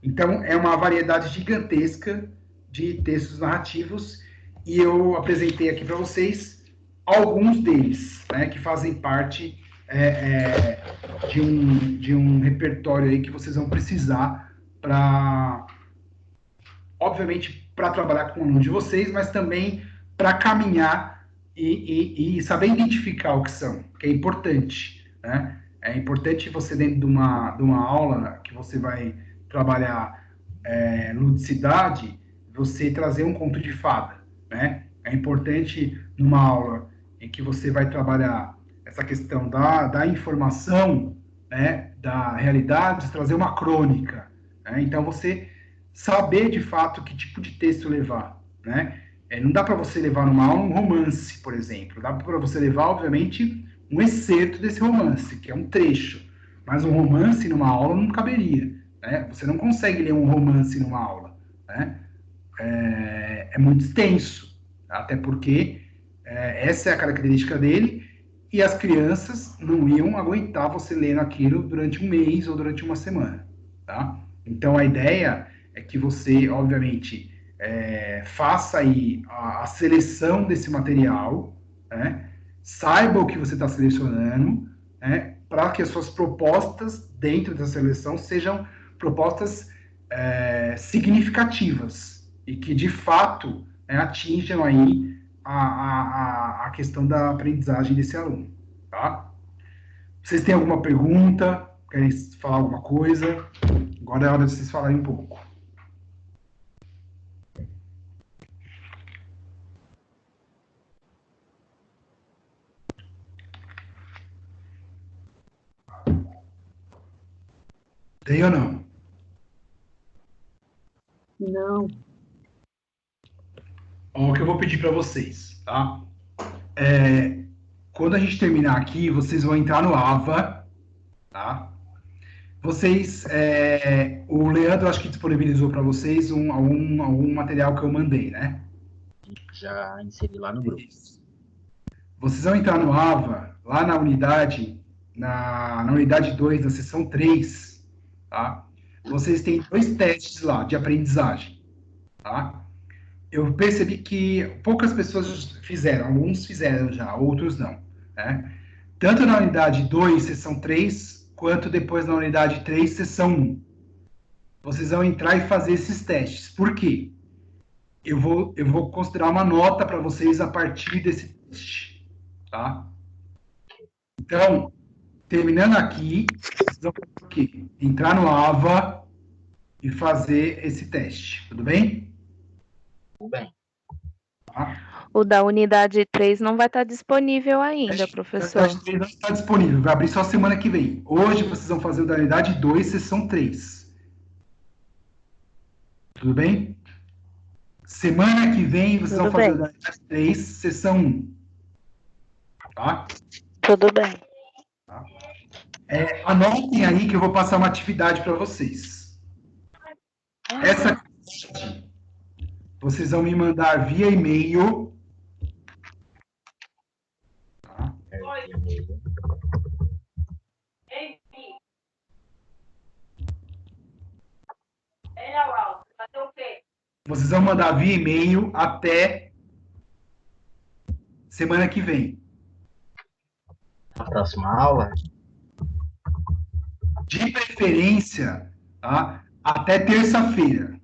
Então, é uma variedade gigantesca de textos narrativos e eu apresentei aqui para vocês alguns deles, né, que fazem parte de um repertório aí que vocês vão precisar para, obviamente, para trabalhar com o aluno de vocês, mas também para caminhar e saber identificar o que são, que é importante, né? É importante você, dentro de uma aula que você vai trabalhar ludicidade, você trazer um conto de fada, né? É importante, numa aula em que você vai trabalhar essa questão da informação, né, da realidade, trazer uma crônica, né? Então, você saber, de fato, que tipo de texto levar, né? Não dá para você levar numa aula um romance, por exemplo. Dá para você levar, obviamente, um excerto desse romance, que é um trecho. Mas um romance numa aula não caberia, né? Você não consegue ler um romance numa aula, né? É muito extenso, até porque essa é a característica dele e as crianças não iam aguentar você lendo aquilo durante um mês ou durante uma semana, tá? Então, a ideia é que você, obviamente, faça aí a seleção desse material, né? Saiba o que você está selecionando, né? Para que as suas propostas dentro da seleção sejam propostas significativas e que, de fato, atinjam aí a questão da aprendizagem desse aluno, tá? Vocês têm alguma pergunta? Querem falar alguma coisa? Agora é hora de vocês falarem um pouco. Tem ou não? Não. Ó, o que eu vou pedir para vocês, tá? Quando a gente terminar aqui, vocês vão entrar no AVA, tá? Vocês, o Leandro, acho que disponibilizou para vocês algum material que eu mandei, né? Já inseri lá no grupo. Isso. Vocês vão entrar no AVA, lá na unidade, na unidade 2, na seção 3, tá? Vocês têm 2 testes lá de aprendizagem, tá? Eu percebi que poucas pessoas fizeram, alguns fizeram já, outros não, né? Tanto na unidade 2, seção 3, quanto depois na unidade 3, seção 1. Vocês vão entrar e fazer esses testes. Por quê? Eu vou considerar uma nota para vocês a partir desse teste, tá? Então, terminando aqui, vocês vão fazer o quê? Entrar no AVA e fazer esse teste, tudo bem? Tudo bem. Tá? O da unidade 3 não vai estar disponível ainda, professor. O teste 3 não está disponível, vai abrir só semana que vem. Hoje vocês vão fazer o da unidade 2, seção 3. Tudo bem? Semana que vem vocês Tudo vão fazer bem. o Daniel 3, sessão 1. Tá? Tudo bem. Anotem aí que eu vou passar uma atividade para vocês. Essa atividade vocês vão me mandar via e-mail. Tá? Vocês vão mandar via e-mail até semana que vem. Na próxima aula? De preferência, tá? Até terça-feira.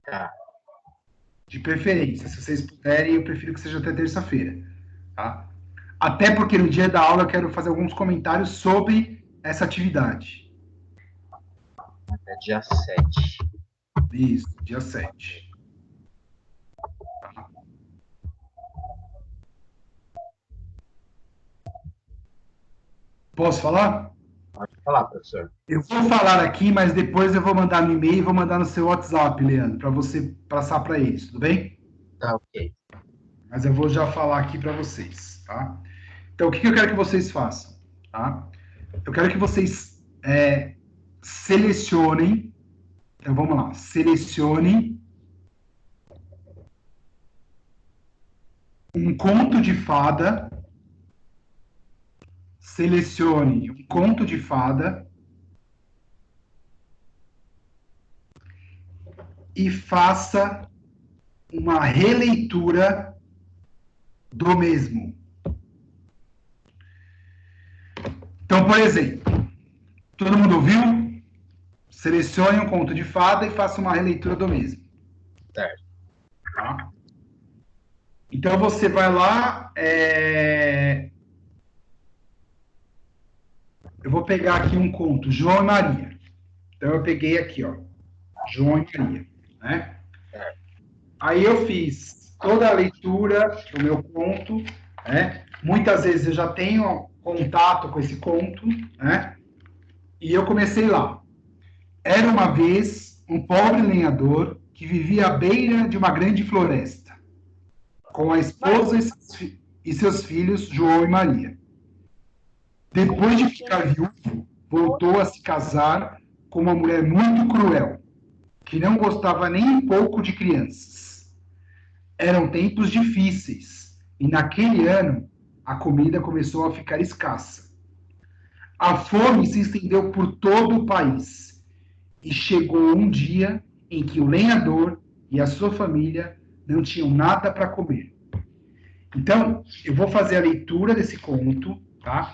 Tá. De preferência. Se vocês puderem, eu prefiro que seja até terça-feira. Tá? Até porque no dia da aula eu quero fazer alguns comentários sobre essa atividade. Até dia 7. Isso, dia 7. Tá? Posso falar? Pode falar, professor. Eu vou falar aqui, mas depois eu vou mandar no e-mail e vou mandar no seu WhatsApp, Leandro, para você passar para eles, tudo bem? Tá ok. Mas eu vou já falar aqui para vocês, tá? Então, o que eu quero que vocês façam, tá? Eu quero que vocês selecionem. Então, vamos lá. Selecione um conto de fada. Selecione um conto de fada e faça uma releitura do mesmo. Então, por exemplo, todo mundo ouviu? Selecione um conto de fada e faça uma releitura do mesmo. Certo. Tá? Então, você vai lá... Eu vou pegar aqui um conto, João e Maria. Então, eu peguei aqui, ó, João e Maria, né? Aí eu fiz toda a leitura do meu conto, né? Muitas vezes eu já tenho contato com esse conto, né? E eu comecei lá. Era uma vez um pobre lenhador que vivia à beira de uma grande floresta, com a esposa e seus filhos, João e Maria. Depois de ficar viúvo, voltou a se casar com uma mulher muito cruel, que não gostava nem um pouco de crianças. Eram tempos difíceis, e naquele ano a comida começou a ficar escassa. A fome se estendeu por todo o país, e chegou um dia em que o lenhador e a sua família não tinham nada para comer. Então, eu vou fazer a leitura desse conto, tá?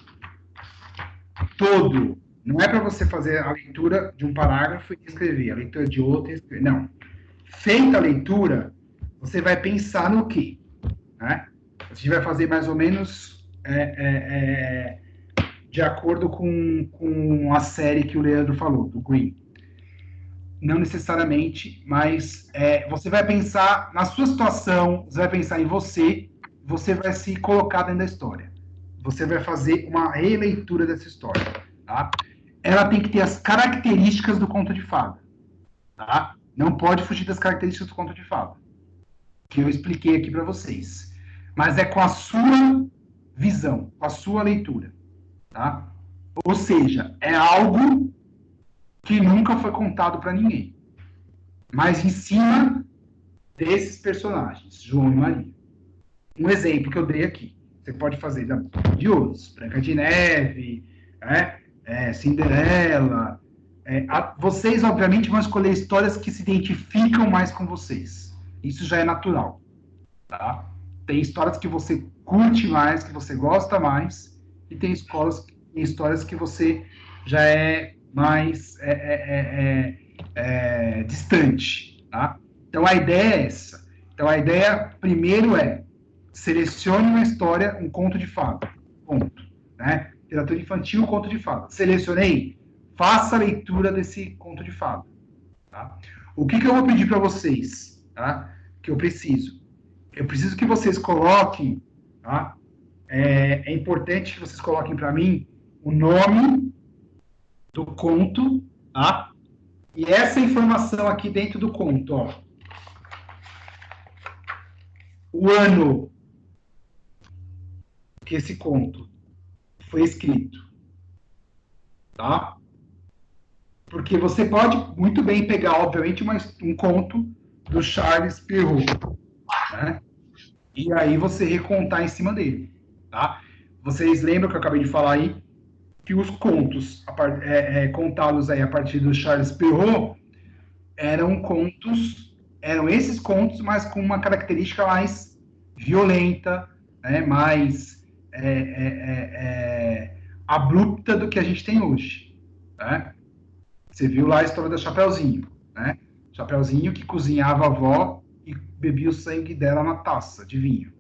Todo. Não é para você fazer a leitura de um parágrafo e escrever, a leitura de outro e escrever. Não. Feita a leitura, você vai pensar no quê? Né? A gente vai fazer mais ou menos de acordo com a série que o Leandro falou, do Green. Não necessariamente, mas você vai pensar na sua situação, você vai pensar em você vai se colocar dentro da história. Você vai fazer uma releitura dessa história, tá? Ela tem que ter as características do conto de fada, tá? Não pode fugir das características do conto de fada, que eu expliquei aqui para vocês. Mas é com a sua visão, com a sua leitura, tá? Ou seja, é algo que nunca foi contado para ninguém, mas em cima desses personagens, João e Maria. Um exemplo que eu dei aqui. Você pode fazer de outros, Branca de Neve, Cinderela. Vocês, obviamente, vão escolher histórias que se identificam mais com vocês. Isso já é natural. Tá? Tem histórias que você curte mais, que você gosta mais, e tem histórias que você já é mais distante. Tá? Então, a ideia é essa. Então, a ideia, primeiro, selecione uma história, um conto de fada. Ponto. Né? Literatura infantil, conto de fada. Selecionei? Faça a leitura desse conto de fada. Tá? O que eu vou pedir para vocês? Tá? Que eu preciso? Eu preciso que vocês coloquem, tá? É importante que vocês coloquem para mim o nome do conto, tá? E essa informação aqui dentro do conto, ó. O ano que esse conto foi escrito, tá? Porque você pode muito bem pegar, obviamente, um conto do Charles Perrault, né? E aí você recontar em cima dele, tá? Vocês lembram que eu acabei de falar aí que os contos contados aí a partir do Charles Perrault eram esses contos, mas com uma característica mais violenta, né? Mais abrupta do que a gente tem hoje, né? Você viu lá a história da Chapeuzinho, né? Chapeuzinho que cozinhava a avó e bebia o sangue dela na taça de vinho.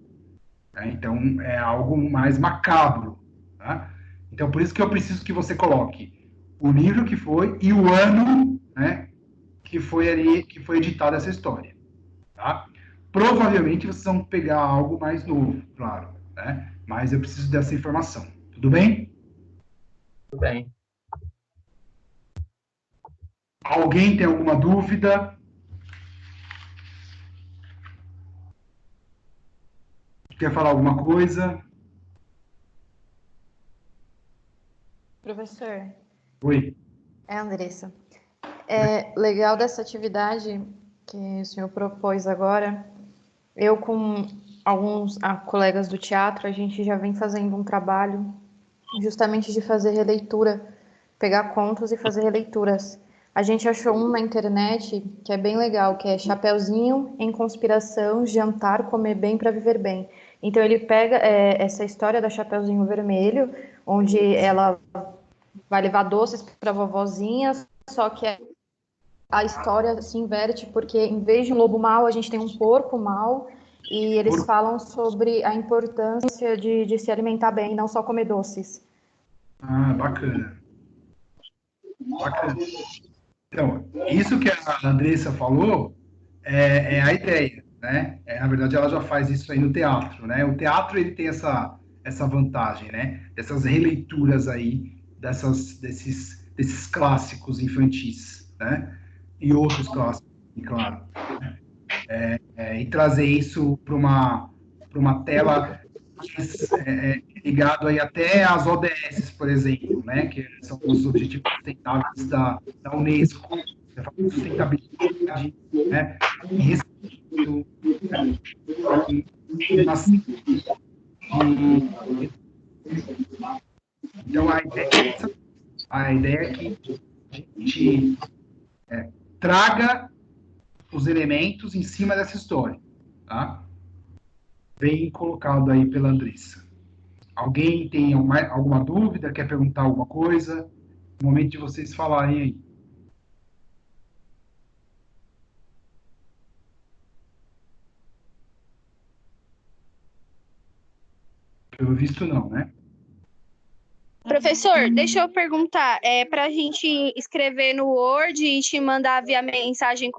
Né? Então, é algo mais macabro. Tá? Então, por isso que eu preciso que você coloque o livro que foi e o ano, né, que foi ali, que foi editada essa história. Tá? Provavelmente vocês vão pegar algo mais novo, claro. Né? Mas eu preciso dessa informação. Tudo bem? Tudo bem. Alguém tem alguma dúvida? Quer falar alguma coisa? Professor, Oi. é a Andressa. É legal dessa atividade que o senhor propôs agora. Eu, com alguns colegas do teatro, a gente já vem fazendo um trabalho justamente de fazer releitura, pegar contos e fazer releituras. A gente achou um na internet que é bem legal, que é Chapeuzinho em Conspiração, Jantar, Comer Bem para Viver Bem. Então ele pega essa história da Chapeuzinho Vermelho, onde ela vai levar doces para a vovozinha, só que a história se inverte porque em vez de um lobo mau, a gente tem um porco mau, e eles falam sobre a importância de se alimentar bem, não só comer doces. Ah, bacana. Bacana. Então, isso que a Andressa falou é a ideia, né? Na verdade, ela já faz isso aí no teatro, né? O teatro, ele tem essa vantagem, né? Dessas releituras aí, desses clássicos infantis, né? E outros clássicos, claro. E trazer isso para uma tela mais, ligado aí até às ODS, por exemplo, né, que são os Objetivos Sustentáveis da Unesco. Você fala de sustentabilidade, né, e respeito, né, então, a ideia é que a gente traga os elementos em cima dessa história, tá? Bem colocado aí pela Andressa. Alguém tem alguma dúvida? Quer perguntar alguma coisa? No momento de vocês falarem aí. Pelo visto, não, né? Professor, deixa eu perguntar, para a gente escrever no Word e te mandar via mensagem?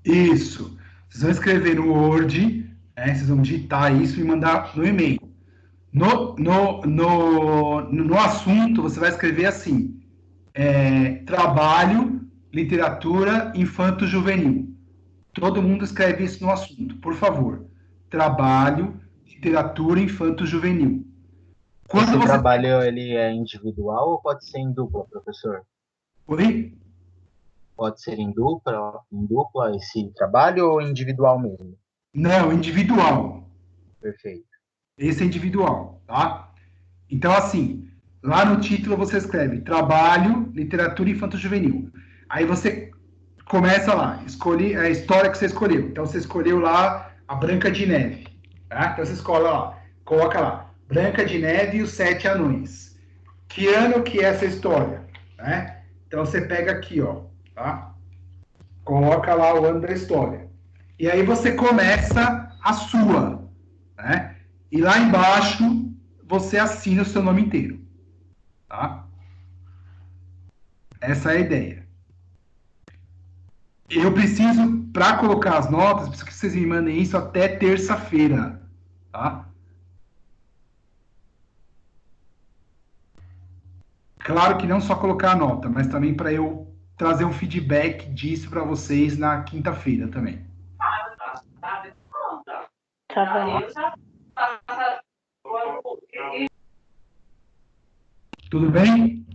Isso. Vocês vão escrever no Word, vocês vão digitar isso e mandar no e-mail. No assunto, você vai escrever assim: trabalho, literatura infanto-juvenil. Todo mundo escreve isso no assunto, por favor. Trabalho, literatura infanto-juvenil. Esse trabalho, ele é individual ou pode ser em dupla, professor? Oi? Pode ser em dupla esse trabalho ou individual mesmo? Não, individual. Perfeito. Esse é individual, tá? Então, assim, lá no título você escreve Trabalho, Literatura Infanto-Juvenil. Aí você começa lá, escolhe a história que você escolheu. Então, você escolheu lá a Branca de Neve, tá? Então, você escolhe lá, coloca lá, Branca de Neve e os Sete Anões. Que ano que é essa história, né? Então, você pega aqui, ó, tá? Coloca lá o ano da história. E aí você começa a sua, né? E lá embaixo você assina o seu nome inteiro, tá? Essa é a ideia. Eu preciso, para colocar as notas, preciso que vocês me mandem isso até terça-feira, tá? Claro que não só colocar a nota, mas também para eu trazer um feedback disso para vocês na quinta-feira também. Tá bom. Tudo bem?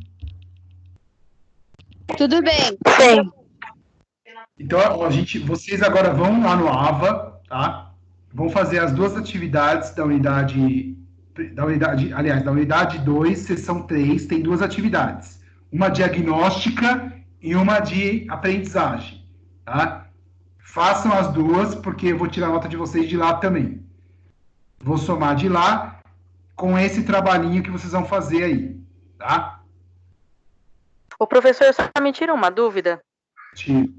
Tudo bem. Sim. Então, vocês agora vão lá no AVA, tá? Vão fazer as duas atividades da unidade, aliás, da unidade 2, seção 3, tem duas atividades. Uma diagnóstica e uma de aprendizagem, tá? Façam as duas, porque eu vou tirar a nota de vocês de lá também. Vou somar de lá com esse trabalhinho que vocês vão fazer aí, tá? O professor, só me tira uma dúvida. Tiro.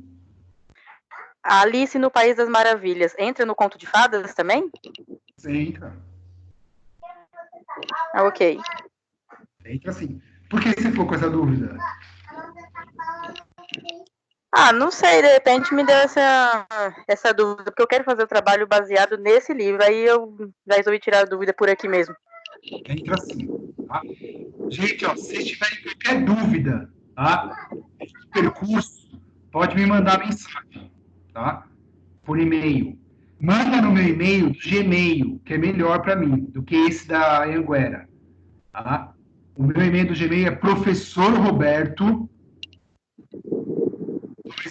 A Alice no País das Maravilhas entra no Conto de Fadas também? Entra. Ah, ok. Entra sim. Por que você ficou com essa dúvida? Ah, não sei, de repente me deu essa dúvida, porque eu quero fazer o trabalho baseado nesse livro, aí eu já resolvi tirar a dúvida por aqui mesmo. Entra sim. Tá? Gente, ó, se vocês tiverem qualquer dúvida, tá? Esse percurso, pode me mandar mensagem, tá? Por e-mail. Manda no meu e-mail do Gmail, que é melhor para mim do que esse da Anguera, tá? O meu e-mail do Gmail é professorroberto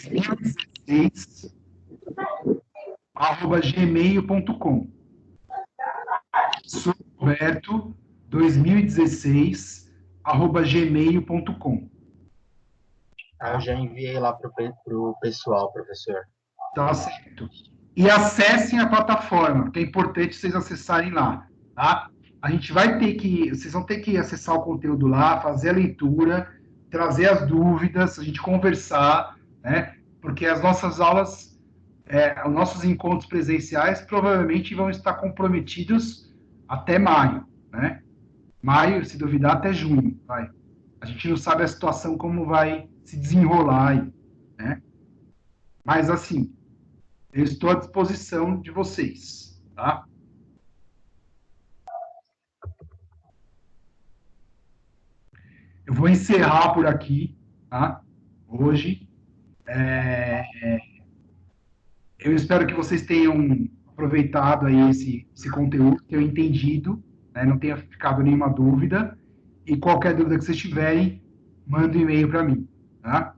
2016 @gmail.com. Sou Roberto 2016 @gmail.com. Eu já enviei lá pro pessoal, professor. Tá certo. E acessem a plataforma, que é importante vocês acessarem lá, tá? Vocês vão ter que acessar o conteúdo lá, fazer a leitura, trazer as dúvidas, a gente conversar, né? Porque as nossas aulas, os nossos encontros presenciais provavelmente vão estar comprometidos até maio, né? Maio, se duvidar, até junho, vai. A gente não sabe a situação como vai se desenrolar aí, né? Mas, assim, eu estou à disposição de vocês, tá? Eu vou encerrar por aqui, tá? Hoje. Eu espero que vocês tenham aproveitado aí esse conteúdo, tenham entendido, né? Não tenha ficado nenhuma dúvida. E qualquer dúvida que vocês tiverem, manda um e-mail para mim, tá?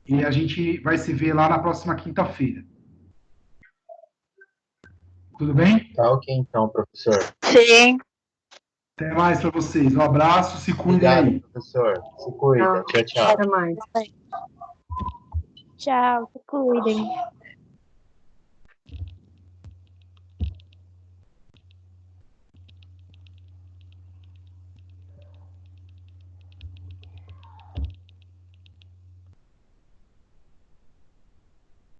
E a gente vai se ver lá na próxima quinta-feira. Tudo bem? Tá ok, então, professor. Sim. Até mais para vocês. Um abraço, se cuidem Obrigado, aí. professor. Se cuida. Tchau, tchau. Até mais. Tchau, se cuidem.